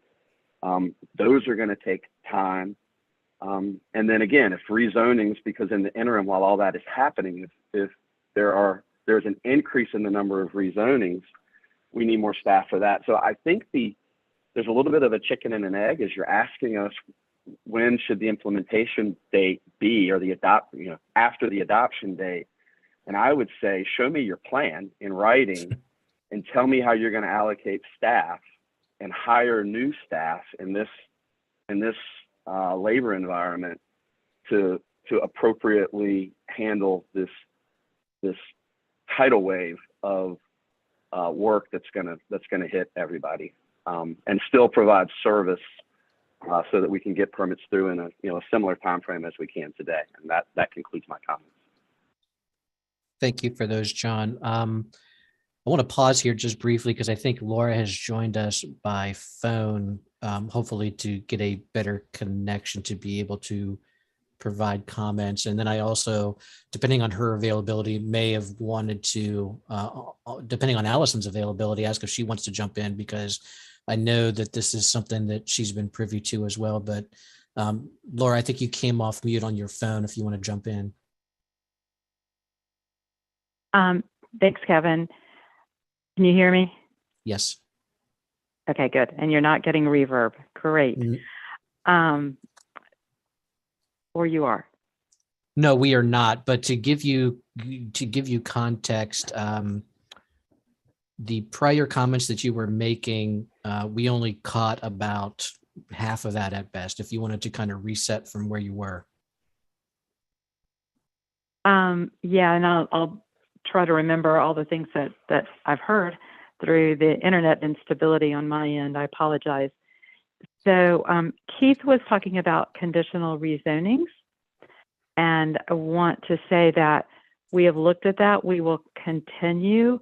S6: Those are going to take time. And then again, if rezonings, because in the interim, while all that is happening, if there's an increase in the number of rezonings, we need more staff for that. So I think there's a little bit of a chicken and an egg, as you're asking us, when should the implementation date be, or after the adoption date? And I would say, show me your plan in writing and tell me how you're going to allocate staff and hire new staff in this labor environment to appropriately handle this tidal wave of work that's gonna hit everybody, and still provide service so that we can get permits through in a similar time frame as we can today. And that concludes my comments.
S2: Thank you for those, John. I want to pause here just briefly because I think Laura has joined us by phone, hopefully to get a better connection to be able to provide comments. And then I also, depending on her availability, may have wanted to, depending on Allison's availability, ask if she wants to jump in, because I know that this is something that she's been privy to as well. But Laura, I think you came off mute on your phone if you want to jump in.
S13: Thanks, Kevin. Can you hear me?
S2: Yes.
S13: Okay, good. And you're not getting reverb. Great. Or you are?
S2: No, we are not. But to give you context, the prior comments that you were making, we only caught about half of that at best. If you wanted to kind of reset from where you were.
S13: Yeah, and I'll try to remember all the things that I've heard through the internet instability on my end. I apologize. So Keith was talking about conditional rezonings, and I want to say that we have looked at that. We will continue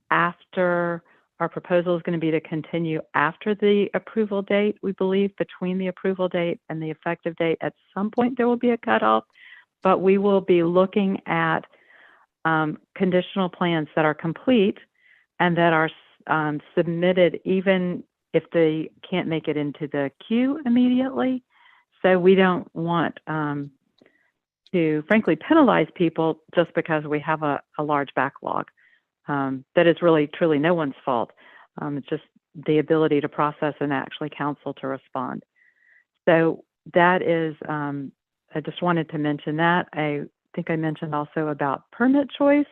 S13: after, our proposal is going to be to continue after the approval date. We believe between the approval date and the effective date, at some point there will be a cutoff, but we will be looking at conditional plans that are complete and that are submitted even if they can't make it into the queue immediately. So we don't want to frankly penalize people just because we have a large backlog. That is really truly no one's fault. It's just the ability to process and actually counsel to respond. So that is, I just wanted to mention that. I think I mentioned also about permit choice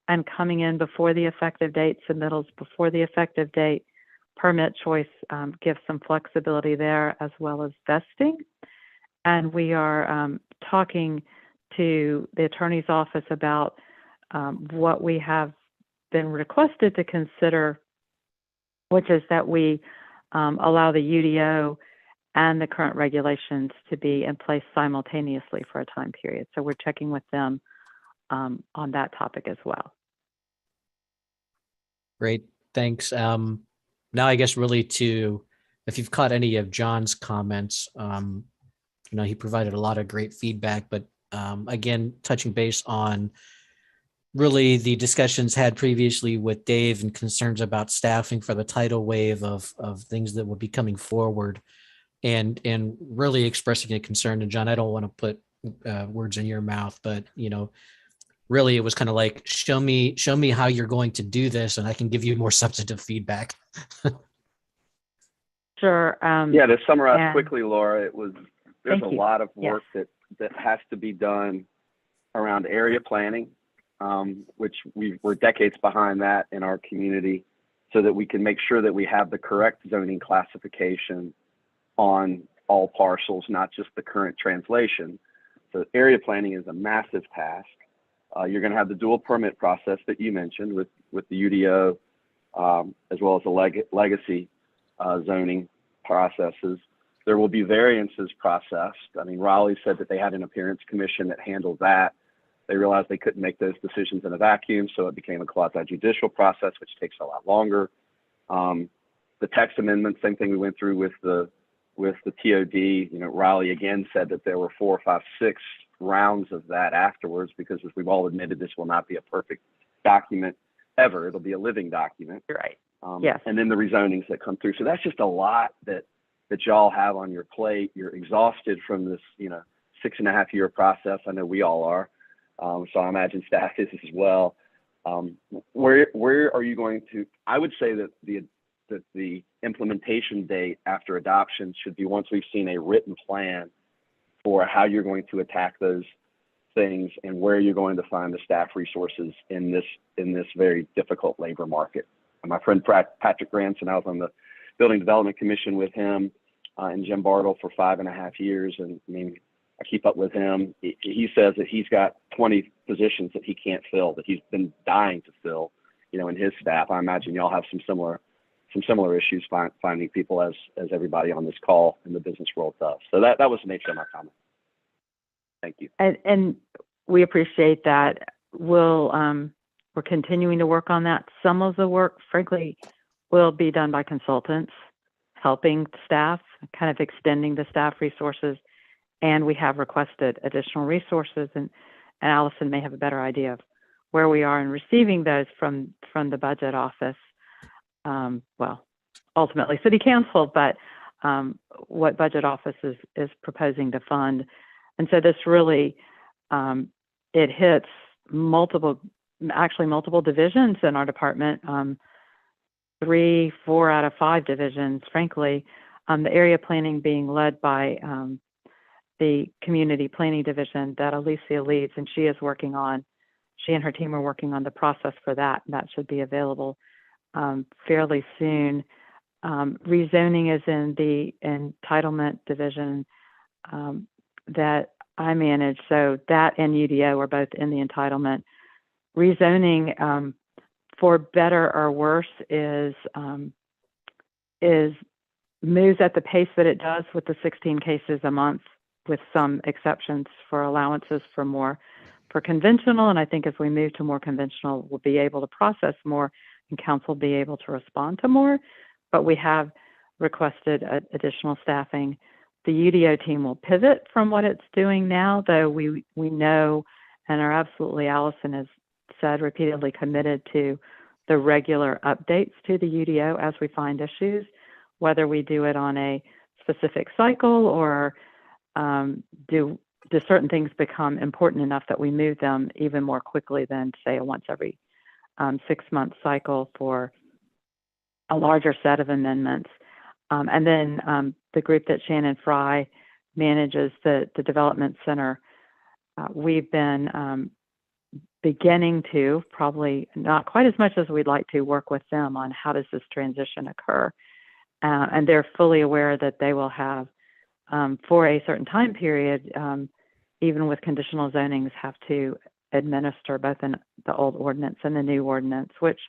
S13: and coming in before the effective date, submittals before the effective date. Permit choice gives some flexibility there, as well as vesting. And we are talking to the attorney's office about what we have been requested to consider, which is that we allow the UDO and the current regulations to be in place simultaneously for a time period. So we're checking with them on that topic as well.
S2: Great, thanks. Now I guess really if you've caught any of John's comments, he provided a lot of great feedback, but again, touching base on really the discussions had previously with Dave and concerns about staffing for the tidal wave of things that will be coming forward, and really expressing a concern. And John, I don't want to put words in your mouth, but really it was kind of like, show me how you're going to do this, and I can give you more substantive feedback.
S13: Sure.
S6: Yeah, to summarize quickly, Laura, there's a
S13: you.
S6: lot of work that has to be done around area planning, which we're decades behind that in our community, so that we can make sure that we have the correct zoning classification on all parcels, not just the current translation. So area planning is a massive task. You're going to have the dual permit process that you mentioned with the UDO, as well as the legacy zoning processes. There will be variances processed. I mean, Raleigh said that they had an appearance commission that handled that. They realized they couldn't make those decisions in a vacuum, so it became a quasi-judicial process, which takes a lot longer. The text amendment, same thing we went through with the TOD. You know, Riley again said that there were 4, 5, 6 rounds of that afterwards, because as we've all admitted, this will not be a perfect document ever. It'll be a living document.
S13: You're right. Yes.
S6: And then the rezonings that come through. So that's just a lot that y'all have on your plate. You're exhausted from this, 6.5-year process. I know we all are. So I imagine staff is as well. Where are you going to? I would say that the implementation date after adoption should be once we've seen a written plan for how you're going to attack those things and where you're going to find the staff resources in this very difficult labor market. And my friend Patrick Granson, I was on the Building Development Commission with him and Jim Bartle for 5.5 years. And I mean, I keep up with him. He says that he's got 20 positions that he can't fill, that he's been dying to fill, in his staff. I imagine y'all have some similar issues finding people as everybody on this call in the business world does. So that was the nature of my comment. Thank you.
S13: And we appreciate that. We're continuing to work on that. Some of the work, frankly, will be done by consultants, helping staff, kind of extending the staff resources. And we have requested additional resources, and Allison may have a better idea of where we are in receiving those from the budget office. Well, ultimately City Council, but what budget office is proposing to fund. And so this really, it hits multiple divisions in our department, 3, 4 out of 5 divisions, frankly, the area planning being led by the community planning division that Alicia leads, and she and her team are working on the process for that. That should be available fairly soon. Rezoning is in the entitlement division that I manage, so that and UDO are both in the entitlement. Rezoning, for better or worse, is moves at the pace that it does with the 16 cases a month, with some exceptions for allowances for conventional. And I think as we move to more conventional, we'll be able to process more and council be able to respond to more. But we have requested additional staffing. The UDO team will pivot from what it's doing now, though we know and are absolutely, Allison has said, repeatedly committed to the regular updates to the UDO as we find issues, whether we do it on a specific cycle or do certain things become important enough that we move them even more quickly than, say, a once every 6-month cycle for a larger set of amendments. And then the group that Shannon Fry manages, the Development Center, we've been beginning to, probably not quite as much as we'd like to, work with them on how does this transition occur. And they're fully aware that they will have, for a certain time period, even with conditional zonings, have to administer both in the old ordinance and the new ordinance, which,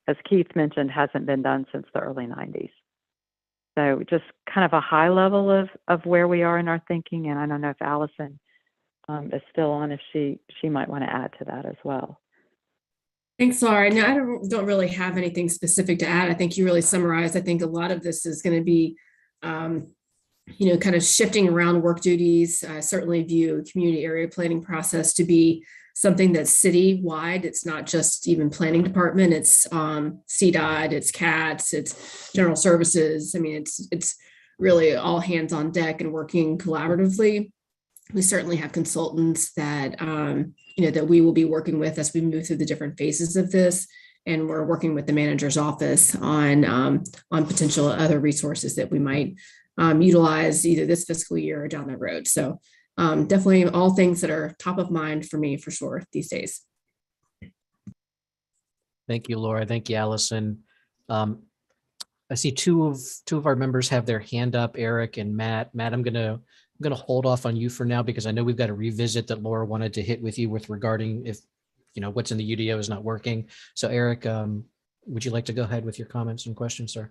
S13: as Keith mentioned, hasn't been done since the early 90s. So just kind of a high level of where we are in our thinking. And I don't know if Allison is still on, if she might want to add to that as well.
S3: Thanks, Laura. No, I don't really have anything specific to add. I think you really summarized. I think a lot of this is going to be, kind of shifting around work duties. I certainly view community area planning process to be something that's city-wide. It's not just even planning department. It's CDOT, it's CATS, it's general services. I mean, it's really all hands on deck and working collaboratively. We certainly have consultants that that we will be working with as we move through the different phases of this, and we're working with the manager's office on potential other resources that we might utilize either this fiscal year or down the road. So definitely all things that are top of mind for me for sure these days.
S2: Thank you, Laura. Thank you, Allison. I see two of our members have their hand up, Eric and Matt. Matt, I'm gonna hold off on you for now because I know we've got a revisit that Laura wanted to hit with you with regarding if what's in the UDO is not working. So Eric, would you like to go ahead with your comments and questions, sir?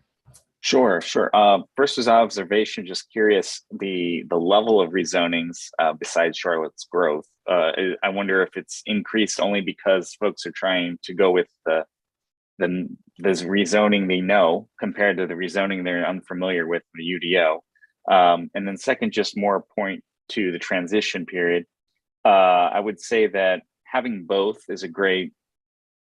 S5: Sure, sure. First was observation, just curious, the level of rezonings besides Charlotte's growth. I wonder if it's increased only because folks are trying to go with this rezoning they know compared to the rezoning they're unfamiliar with, the UDO. And then second, just more point to the transition period. I would say that having both is a great,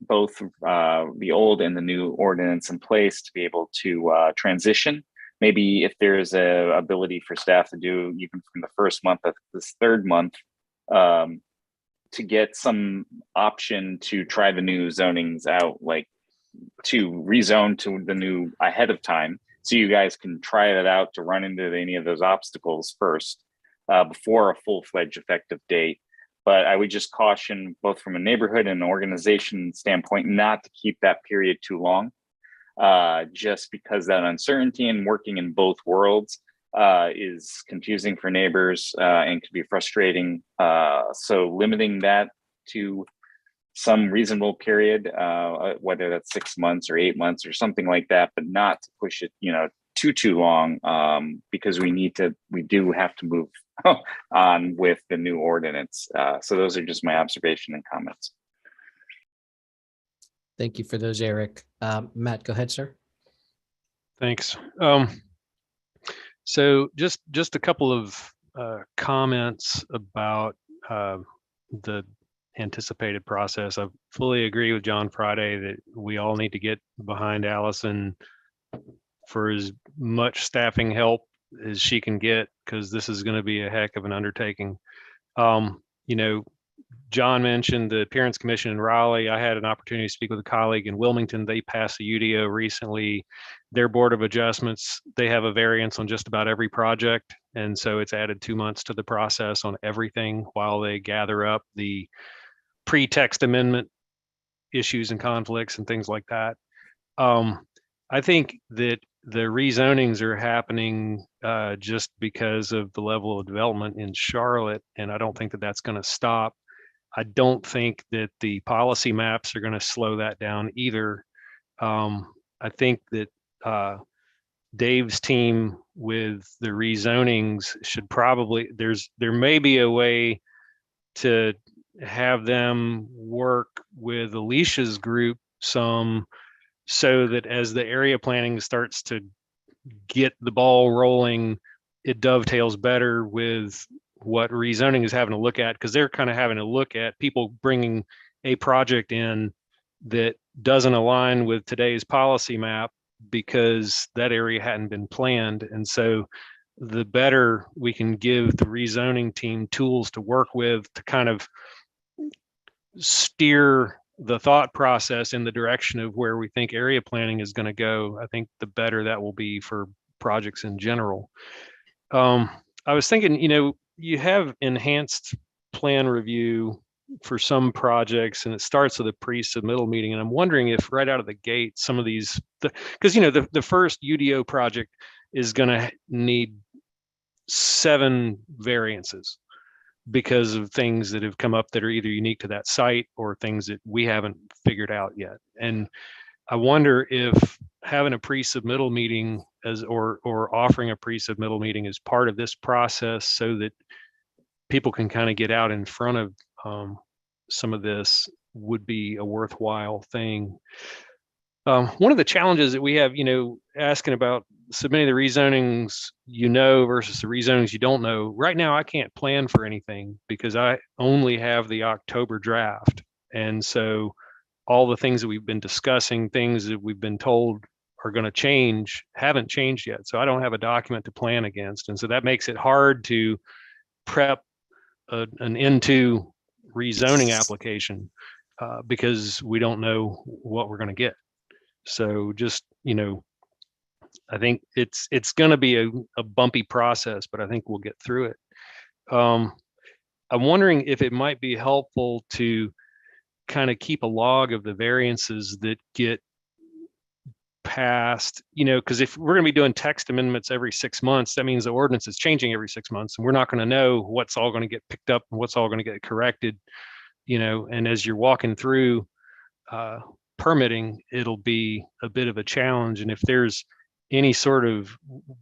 S5: both the old and the new ordinance in place to be able to transition. Maybe if there's a ability for staff to do even from the first month of this third month, to get some option to try the new zonings out, like to rezone to the new ahead of time, so you guys can try it out to run into any of those obstacles first before a full-fledged effective date. But I would just caution, both from a neighborhood and an organization standpoint, not to keep that period too long, just because that uncertainty and working in both worlds is confusing for neighbors and can be frustrating. So limiting that to some reasonable period, whether that's 6 months or 8 months or something like that, but not to push it, too long, because we do have to move on with the new ordinance. So those are just my observation and comments.
S2: Thank you for those, Eric. Matt, go ahead, sir.
S12: Thanks. So just a couple of comments about the anticipated process. I fully agree with John Friday that we all need to get behind Allison for as much staffing help as she can get, because this is going to be a heck of an undertaking. John mentioned the Appearance Commission in Raleigh. I had an opportunity to speak with a colleague in Wilmington. They passed a UDO recently. Their Board of Adjustments, they have a variance on just about every project. And so it's added 2 months to the process on everything while they gather up the pre-text amendment issues and conflicts and things like that. I think that the rezonings are happening just because of the level of development in Charlotte, and I don't think that that's going to stop. I don't think that the policy maps are going to slow that down either. I think that Dave's team with the rezonings should probably, there may be a way to have them work with Alicia's group some, so that as the area planning starts to get the ball rolling, it dovetails better with what rezoning is having to look at, because they're kind of having to look at people bringing a project in that doesn't align with today's policy map because that area hadn't been planned. And so the better we can give the rezoning team tools to work with to kind of steer the thought process in the direction of where we think area planning is going to go, I think the better that will be for projects in general. I was thinking, you have enhanced plan review for some projects, and it starts with a pre-submittal meeting. And I'm wondering if right out of the gate, some of these, because the first UDO project is going to need 7 variances because of things that have come up that are either unique to that site or things that we haven't figured out yet. And I wonder if having a pre-submittal meeting or offering a pre-submittal meeting as part of this process, so that people can kind of get out in front of some of this, would be a worthwhile thing. One of the challenges that we have, asking about submitting the rezonings versus the rezonings you don't know. Right now, I can't plan for anything because I only have the October draft. And so all the things that we've been discussing, things that we've been told are going to change, haven't changed yet. So I don't have a document to plan against. And so that makes it hard to prep an into rezoning application because we don't know what we're going to get. So just, I think it's going to be a bumpy process, but I think we'll get through it. I'm wondering if it might be helpful to kind of keep a log of the variances that get passed, because if we're going to be doing text amendments every 6 months, that means the ordinance is changing every 6 months, and we're not going to know what's all going to get picked up and what's all going to get corrected, and as you're walking through permitting, it'll be a bit of a challenge. And if there's any sort of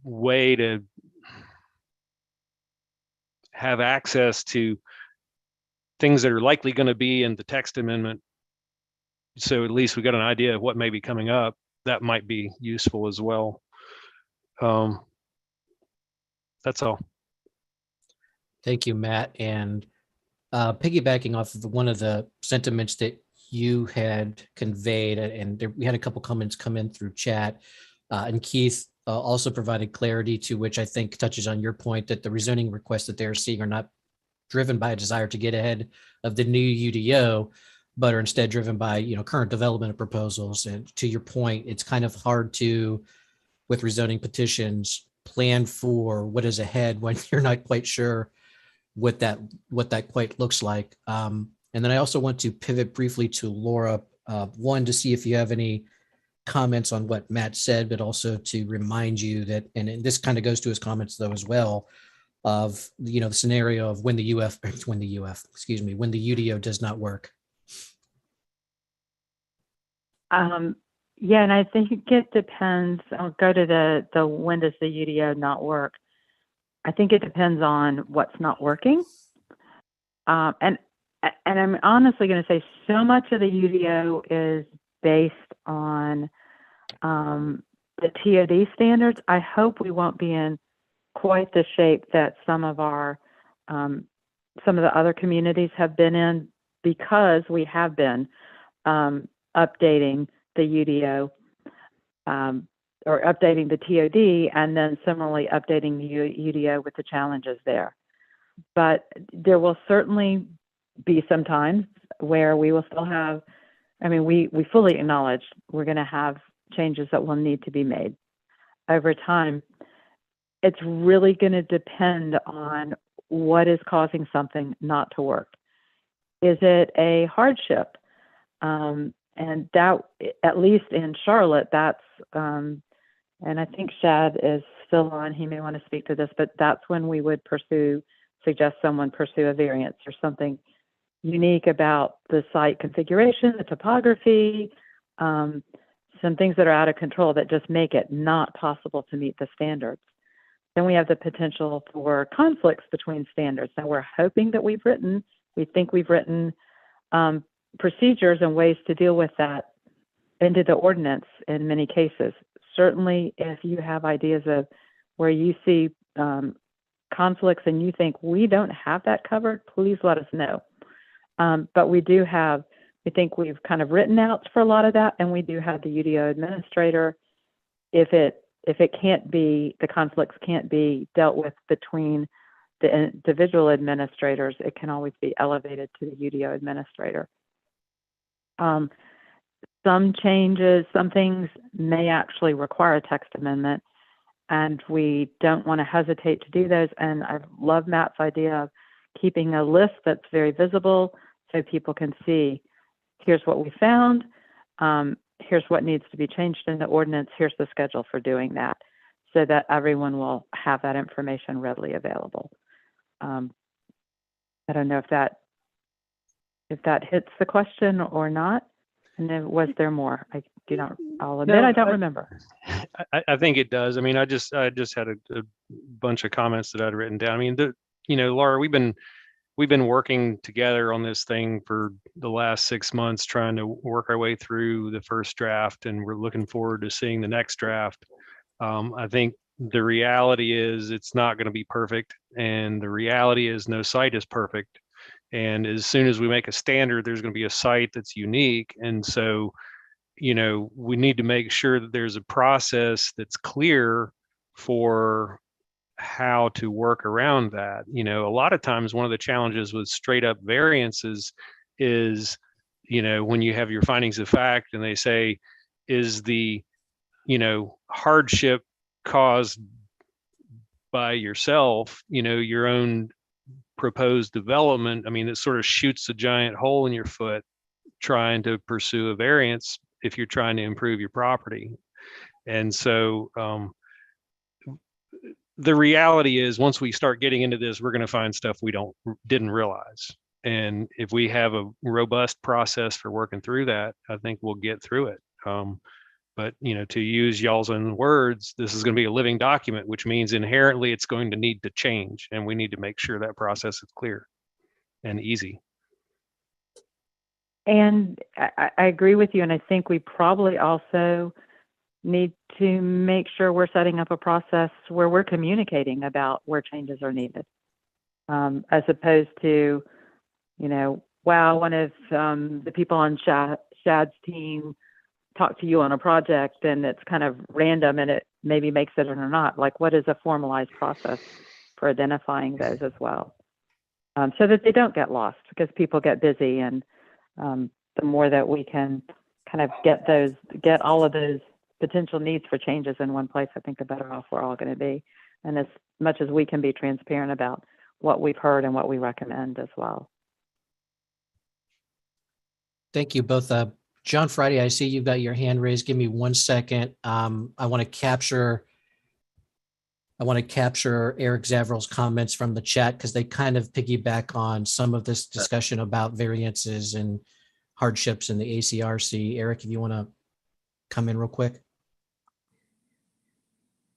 S12: way to have access to things that are likely going to be in the text amendment. So at least we got an idea of what may be coming up. That might be useful as well. That's all.
S2: Thank you, Matt. And piggybacking off of one of the sentiments that you had conveyed, and we had a couple comments come in through chat, and Keith also provided clarity, to which I think touches on your point that the rezoning requests that they're seeing are not driven by a desire to get ahead of the new UDO, but are instead driven by current development proposals. And to your point, it's kind of hard to, with rezoning petitions, plan for what is ahead when you're not quite sure what that quite looks like. And then I also want to pivot briefly to Laura, one, to see if you have any comments on what Matt said, but also to remind you that, and this kind of goes to his comments though as well, of the scenario of when the UDO does not work.
S13: Yeah, and I think it depends. I'll go to the when does the UDO not work? I think it depends on what's not working. And I'm honestly going to say so much of the UDO is based on the TOD standards. I hope we won't be in quite the shape that some of the other communities have been in, because we have been updating the UDO or updating the TOD, and then similarly updating the UDO with the challenges there. But there will certainly be some times where we will still have, we fully acknowledge we're going to have changes that will need to be made over time. It's really going to depend on what is causing something not to work. Is it a hardship? And that, at least in Charlotte, that's, and I think Shad is still on, he may want to speak to this, but that's when we would suggest someone pursue a variance or something unique about the site configuration, the topography, some things that are out of control that just make it not possible to meet the standards. Then we have the potential for conflicts between standards. Now we're hoping that we think we've written procedures and ways to deal with that into the ordinance in many cases. Certainly, if you have ideas of where you see conflicts and you think we don't have that covered, please let us know. But we think we've kind of written out for a lot of that, and we do have the UDO administrator. If it can't be, the conflicts can't be dealt with between the individual administrators, it can always be elevated to the UDO administrator. Some changes, some things may actually require a text amendment, and we don't want to hesitate to do those. And I love Matt's idea of keeping a list that's very visible so people can see, here's what we found, here's what needs to be changed in the ordinance, here's the schedule for doing that, so that everyone will have that information readily available. I don't know if that hits the question or not. And then was there more? I'll admit, I don't remember.
S12: I think it does. I just had a bunch of comments that I'd written down. Laura, we've been working together on this thing for the last 6 months, trying to work our way through the first draft, and we're looking forward to seeing the next draft. I think the reality is it's not going to be perfect, and the reality is no site is perfect. And as soon as we make a standard, there's going to be a site that's unique. And so, we need to make sure that there's a process that's clear for how to work around that. A lot of times one of the challenges with straight up variances is, when you have your findings of fact and they say, is the, hardship caused by yourself, your own proposed development. It sort of shoots a giant hole in your foot trying to pursue a variance if you're trying to improve your property. And so the reality is, once we start getting into this, we're going to find stuff we didn't realize. And if we have a robust process for working through that, I think we'll get through it. But, to use y'all's own words, this is going to be a living document, which means inherently it's going to need to change. And we need to make sure that process is clear and easy.
S13: And I agree with you. And I think we probably also need to make sure we're setting up a process where we're communicating about where changes are needed, as opposed to, wow, one of the people on Shad's team talked to you on a project and it's kind of random and it maybe makes it or not. Like, what is a formalized process for identifying those as well, so that they don't get lost, because people get busy, and the more that we can kind of get all of those potential needs for changes in one place, I think the better off we're all going to be. And as much as we can be transparent about what we've heard and what we recommend as well.
S2: Thank you both. John Friday, I see you've got your hand raised. Give me 1 second. I want to capture Eric Zavrel's comments from the chat, because they kind of piggyback on some of this discussion about variances and hardships in the ACRC. Eric, if you want to come in real quick.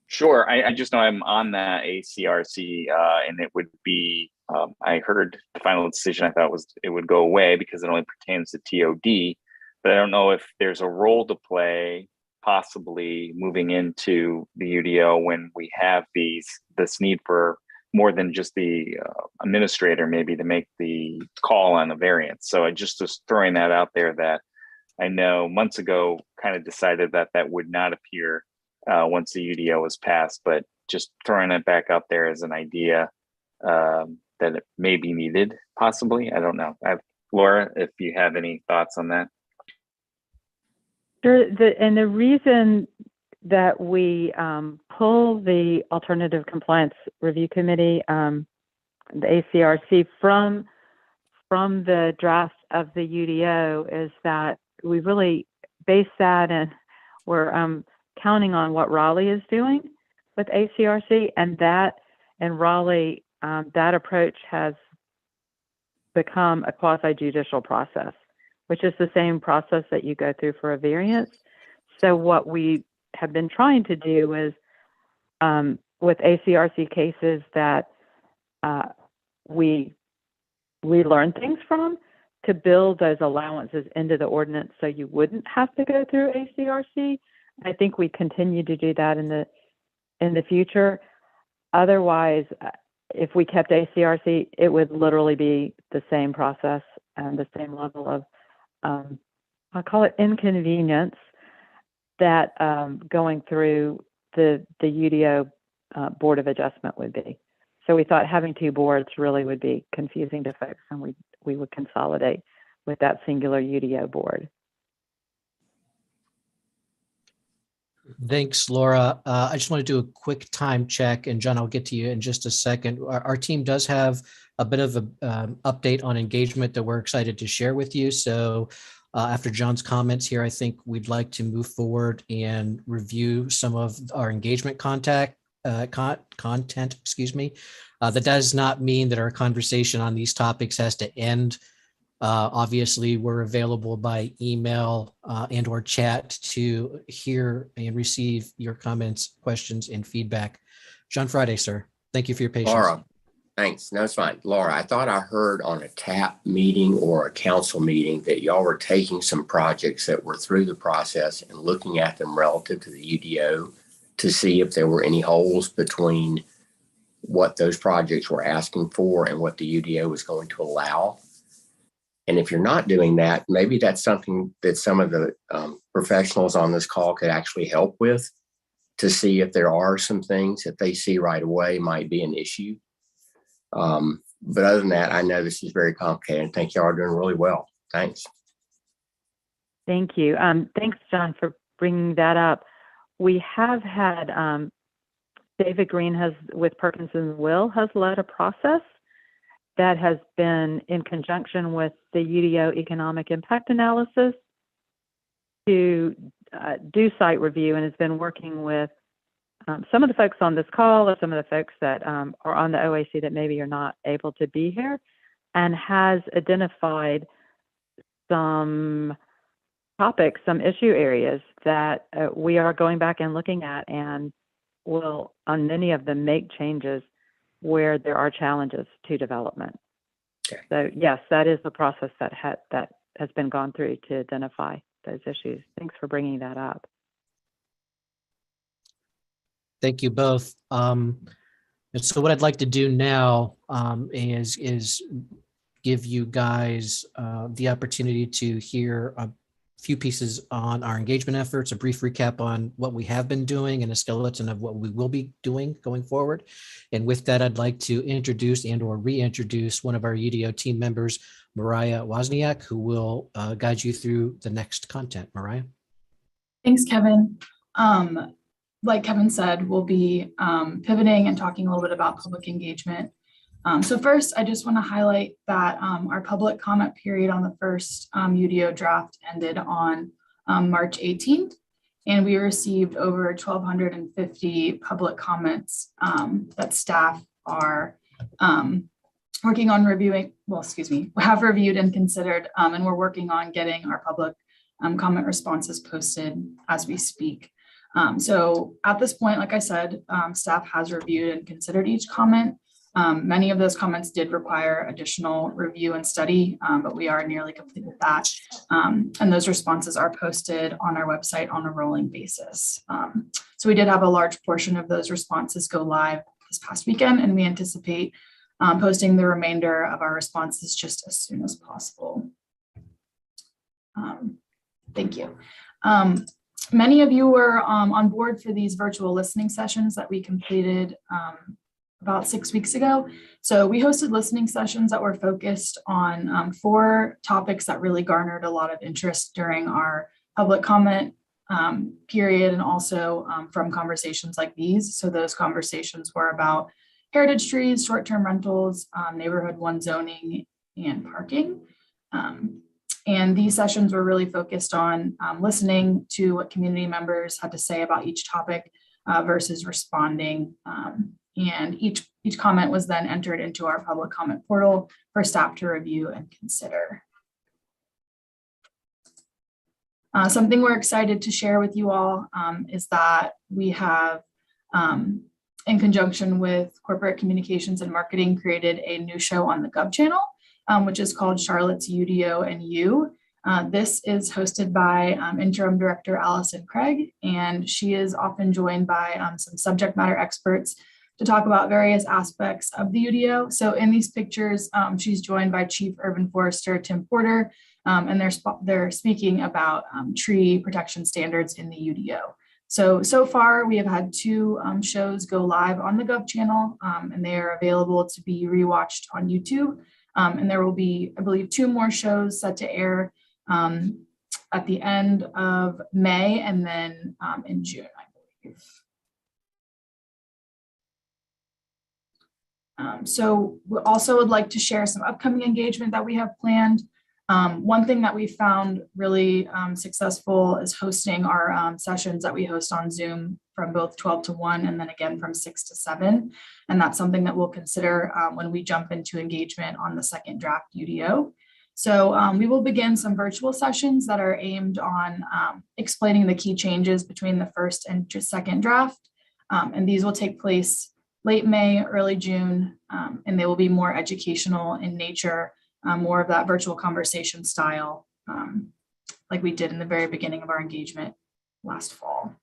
S5: Sure. I just know I'm on that ACRC, and it would be, I heard the final decision, I thought it would go away because it only pertains to TOD, but I don't know if there's a role to play possibly moving into the UDO when we have this need for more than just the administrator maybe to make the call on a variance. So I just was throwing that out there, that I know months ago kind of decided that would not appear once the UDO was passed, but just throwing it back out there as an idea that it may be needed, possibly. I don't know. Laura, if you have any thoughts on that.
S13: Sure. The reason that we pull the Alternative Compliance Review Committee, the ACRC, from the draft of the UDO is that we really base that, and we're counting on what Raleigh is doing with ACRC, and that in Raleigh, that approach has become a quasi-judicial process, which is the same process that you go through for a variance. So what we have been trying to do is, with ACRC cases that we learn things from, to build those allowances into the ordinance so you wouldn't have to go through ACRC. I think we continue to do that in the future. Otherwise, if we kept ACRC, it would literally be the same process and the same level of, I'll call it inconvenience, that going through the UDO Board of Adjustment would be. So we thought having two boards really would be confusing to folks, and we would consolidate with that singular UDO board.
S2: Thanks, Laura. I just want to do a quick time check, and John, I'll get to you in just a second. Our team does have a bit of an update on engagement that we're excited to share with you. So after John's comments here, I think we'd like to move forward and review some of our engagement content. That does not mean that our conversation on these topics has to end. Obviously, we're available by email and or chat to hear and receive your comments, questions, and feedback. John Friday, sir, thank you for your patience.
S8: Laura, thanks. No, it's fine. Laura, I thought I heard on a TAP meeting or a council meeting that y'all were taking some projects that were through the process and looking at them relative to the UDO to see if there were any holes between what those projects were asking for and what the UDO was going to allow. And if you're not doing that, maybe that's something that some of the professionals on this call could actually help with, to see if there are some things that they see right away might be an issue. But other than that, I know this is very complicated. I think y'all are doing really well. Thanks.
S13: Thank you. Thanks, John, for bringing that up. We have had David Green with Perkins & Will has led a process that has been in conjunction with the UDO economic impact analysis to do site review, and has been working with some of the folks on this call, or some of the folks that are on the OAC that maybe are not able to be here, and has identified some topics, some issue areas that we are going back and looking at, and will on many of them make changes where there are challenges to development.
S1: Okay.
S13: So yes, that is the process that has been gone through to identify those issues. Thanks for bringing that up.
S2: Thank you both. And so what I'd like to do now is give you guys the opportunity to hear a few pieces on our engagement efforts, a brief recap on what we have been doing, and a skeleton of what we will be doing going forward. And with that, I'd like to introduce and or reintroduce one of our UDO team members, Mariah Wozniak, who will guide you through the next content. Mariah.
S14: Thanks, Kevin. Like Kevin said, we'll be pivoting and talking a little bit about public engagement. So first, I just want to highlight that our public comment period on the first UDO draft ended on March 18th, and we received over 1,250 public comments that staff are working on reviewing, have reviewed and considered, and we're working on getting our public comment responses posted as we speak. So at this point, like I said, staff has reviewed and considered each comment. Many of those comments did require additional review and study, but we are nearly complete with that. And those responses are posted on our website on a rolling basis. So we did have a large portion of those responses go live this past weekend, and we anticipate posting the remainder of our responses just as soon as possible. Thank you. Many of you were on board for these virtual listening sessions that we completed about 6 weeks ago. So we hosted listening sessions that were focused on 4 topics that really garnered a lot of interest during our public comment period, and also from conversations like these. So those conversations were about heritage trees, short-term rentals, neighborhood 1 zoning, and parking. And these sessions were really focused on listening to what community members had to say about each topic versus responding. And each comment was then entered into our public comment portal for staff to review and consider. Something we're excited to share with you all is that we have, in conjunction with corporate communications and marketing, created a new show on the Gov channel, which is called Charlotte's UDO and You. This is hosted by Interim Director Allison Craig, and she is often joined by some subject matter experts to talk about various aspects of the UDO. So in these pictures, she's joined by Chief Urban Forester Tim Porter, and they're speaking about tree protection standards in the UDO. So far, we have had 2 shows go live on the Gov channel, and they are available to be rewatched on YouTube. And there will be, I believe, 2 more shows set to air at the end of May and then in June, I believe. So we also would like to share some upcoming engagement that we have planned. One thing that we found really successful is hosting our sessions that we host on Zoom from both 12 to 1 and then again from 6 to 7. And that's something that we'll consider when we jump into engagement on the second draft UDO. So we will begin some virtual sessions that are aimed on explaining the key changes between the first and second draft. And these will take place late May, early June, and they will be more educational in nature, more of that virtual conversation style, like we did in the very beginning of our engagement last fall.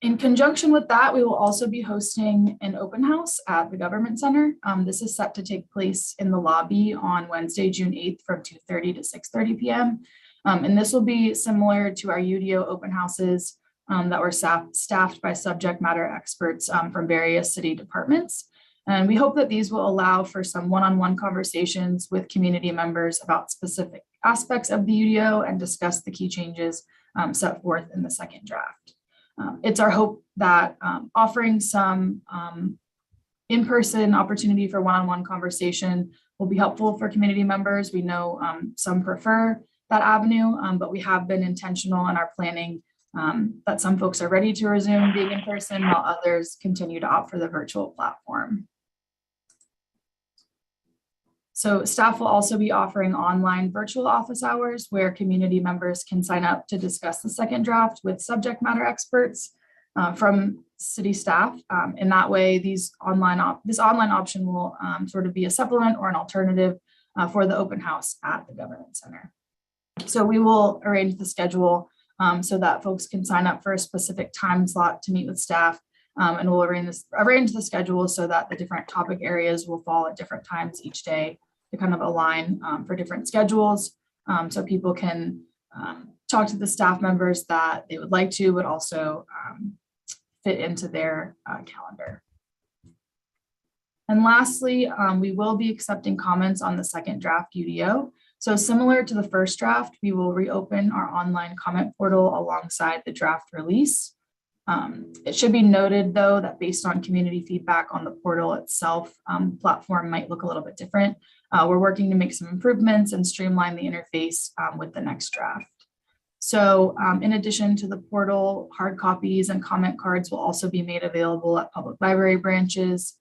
S14: In conjunction with that, we will also be hosting an open house at the Government Center. This is set to take place in the lobby on Wednesday, June 8th from 2:30 to 6:30 p.m. And this will be similar to our UDO open houses that were staffed by subject matter experts from various city departments. And we hope that these will allow for some one-on-one conversations with community members about specific aspects of the UDO and discuss the key changes set forth in the second draft. It's our hope that offering some in-person opportunity for one-on-one conversation will be helpful for community members. We know some prefer that avenue, but we have been intentional in our planning that some folks are ready to resume being in person while others continue to opt for the virtual platform. So staff will also be offering online virtual office hours where community members can sign up to discuss the second draft with subject matter experts from city staff. In that way, this online option will sort of be a supplement or an alternative for the open house at the Government Center. So we will arrange the schedule so that folks can sign up for a specific time slot to meet with staff. And we'll arrange the schedule so that the different topic areas will fall at different times each day to kind of align for different schedules. So people can talk to the staff members that they would like to, but also fit into their calendar. And lastly, we will be accepting comments on the second draft UDO. So similar to the first draft, we will reopen our online comment portal alongside the draft release. It should be noted, though, that based on community feedback on the portal itself, platform might look a little bit different. We're working to make some improvements and streamline the interface with the next draft. So in addition to the portal, hard copies and comment cards will also be made available at public library branches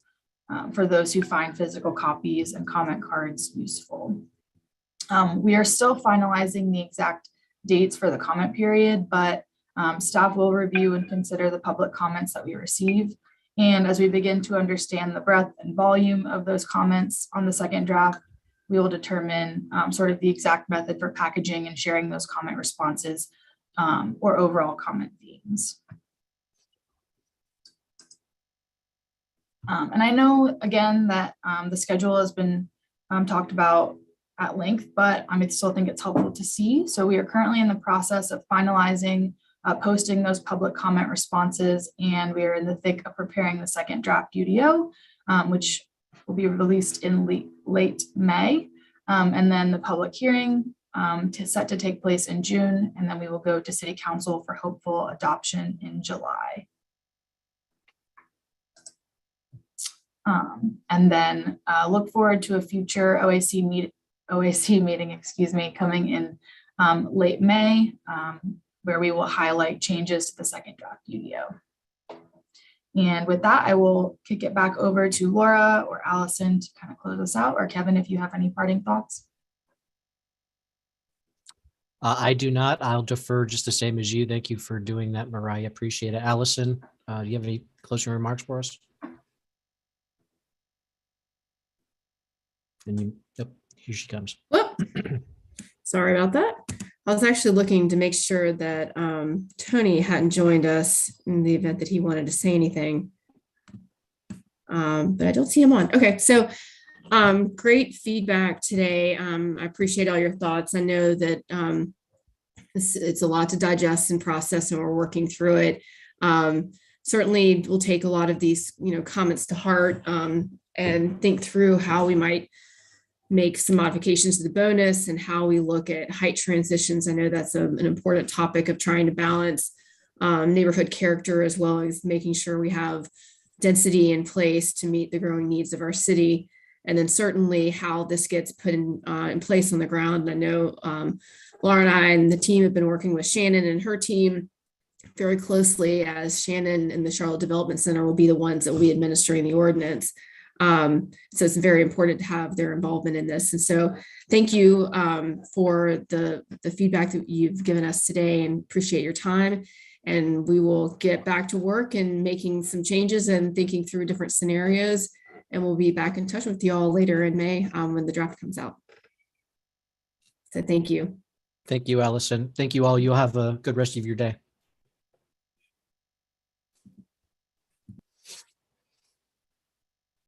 S14: for those who find physical copies and comment cards useful. We are still finalizing the exact dates for the comment period, but staff will review and consider the public comments that we receive. And as we begin to understand the breadth and volume of those comments on the second draft, we will determine sort of the exact method for packaging and sharing those comment responses or overall comment themes. And I know, again, that the schedule has been talked about at length, but I still think it's helpful to see. So we are currently in the process of finalizing posting those public comment responses, and we are in the thick of preparing the second draft UDO, which will be released in late May, and then the public hearing set to take place in June, and then we will go to City Council for hopeful adoption in July. And then look forward to a future OAC meeting, coming in late May, where we will highlight changes to the second draft UDO. And with that, I will kick it back over to Laura or Allison to kind of close us out, or Kevin, if you have any parting thoughts.
S2: I do not. I'll defer just the same as you. Thank you for doing that, Mariah. Appreciate it. Allison, do you have any closing remarks for us? And yep, here she comes.
S3: Whoop. Sorry about that. I was actually looking to make sure that Tony hadn't joined us in the event that he wanted to say anything. But I don't see him on. Okay, so great feedback today. I appreciate all your thoughts. I know that it's a lot to digest and process, and we're working through it. Certainly, we'll take a lot of these, comments to heart and think through how we might make some modifications to the bonus and how we look at height transitions. I know that's an important topic of trying to balance neighborhood character, as well as making sure we have density in place to meet the growing needs of our city. And then certainly how this gets put in place on the ground. And I know Laura and I and the team have been working with Shannon and her team very closely, as Shannon and the Charlotte Development Center will be the ones that will be administering the ordinance. So it's very important to have their involvement in this. And so thank you for the feedback that you've given us today, and appreciate your time. And we will get back to work and making some changes and thinking through different scenarios. And we'll be back in touch with you all later in May when the draft comes out. So thank you.
S2: Thank you, Allison. Thank you all. You'll have a good rest of your day.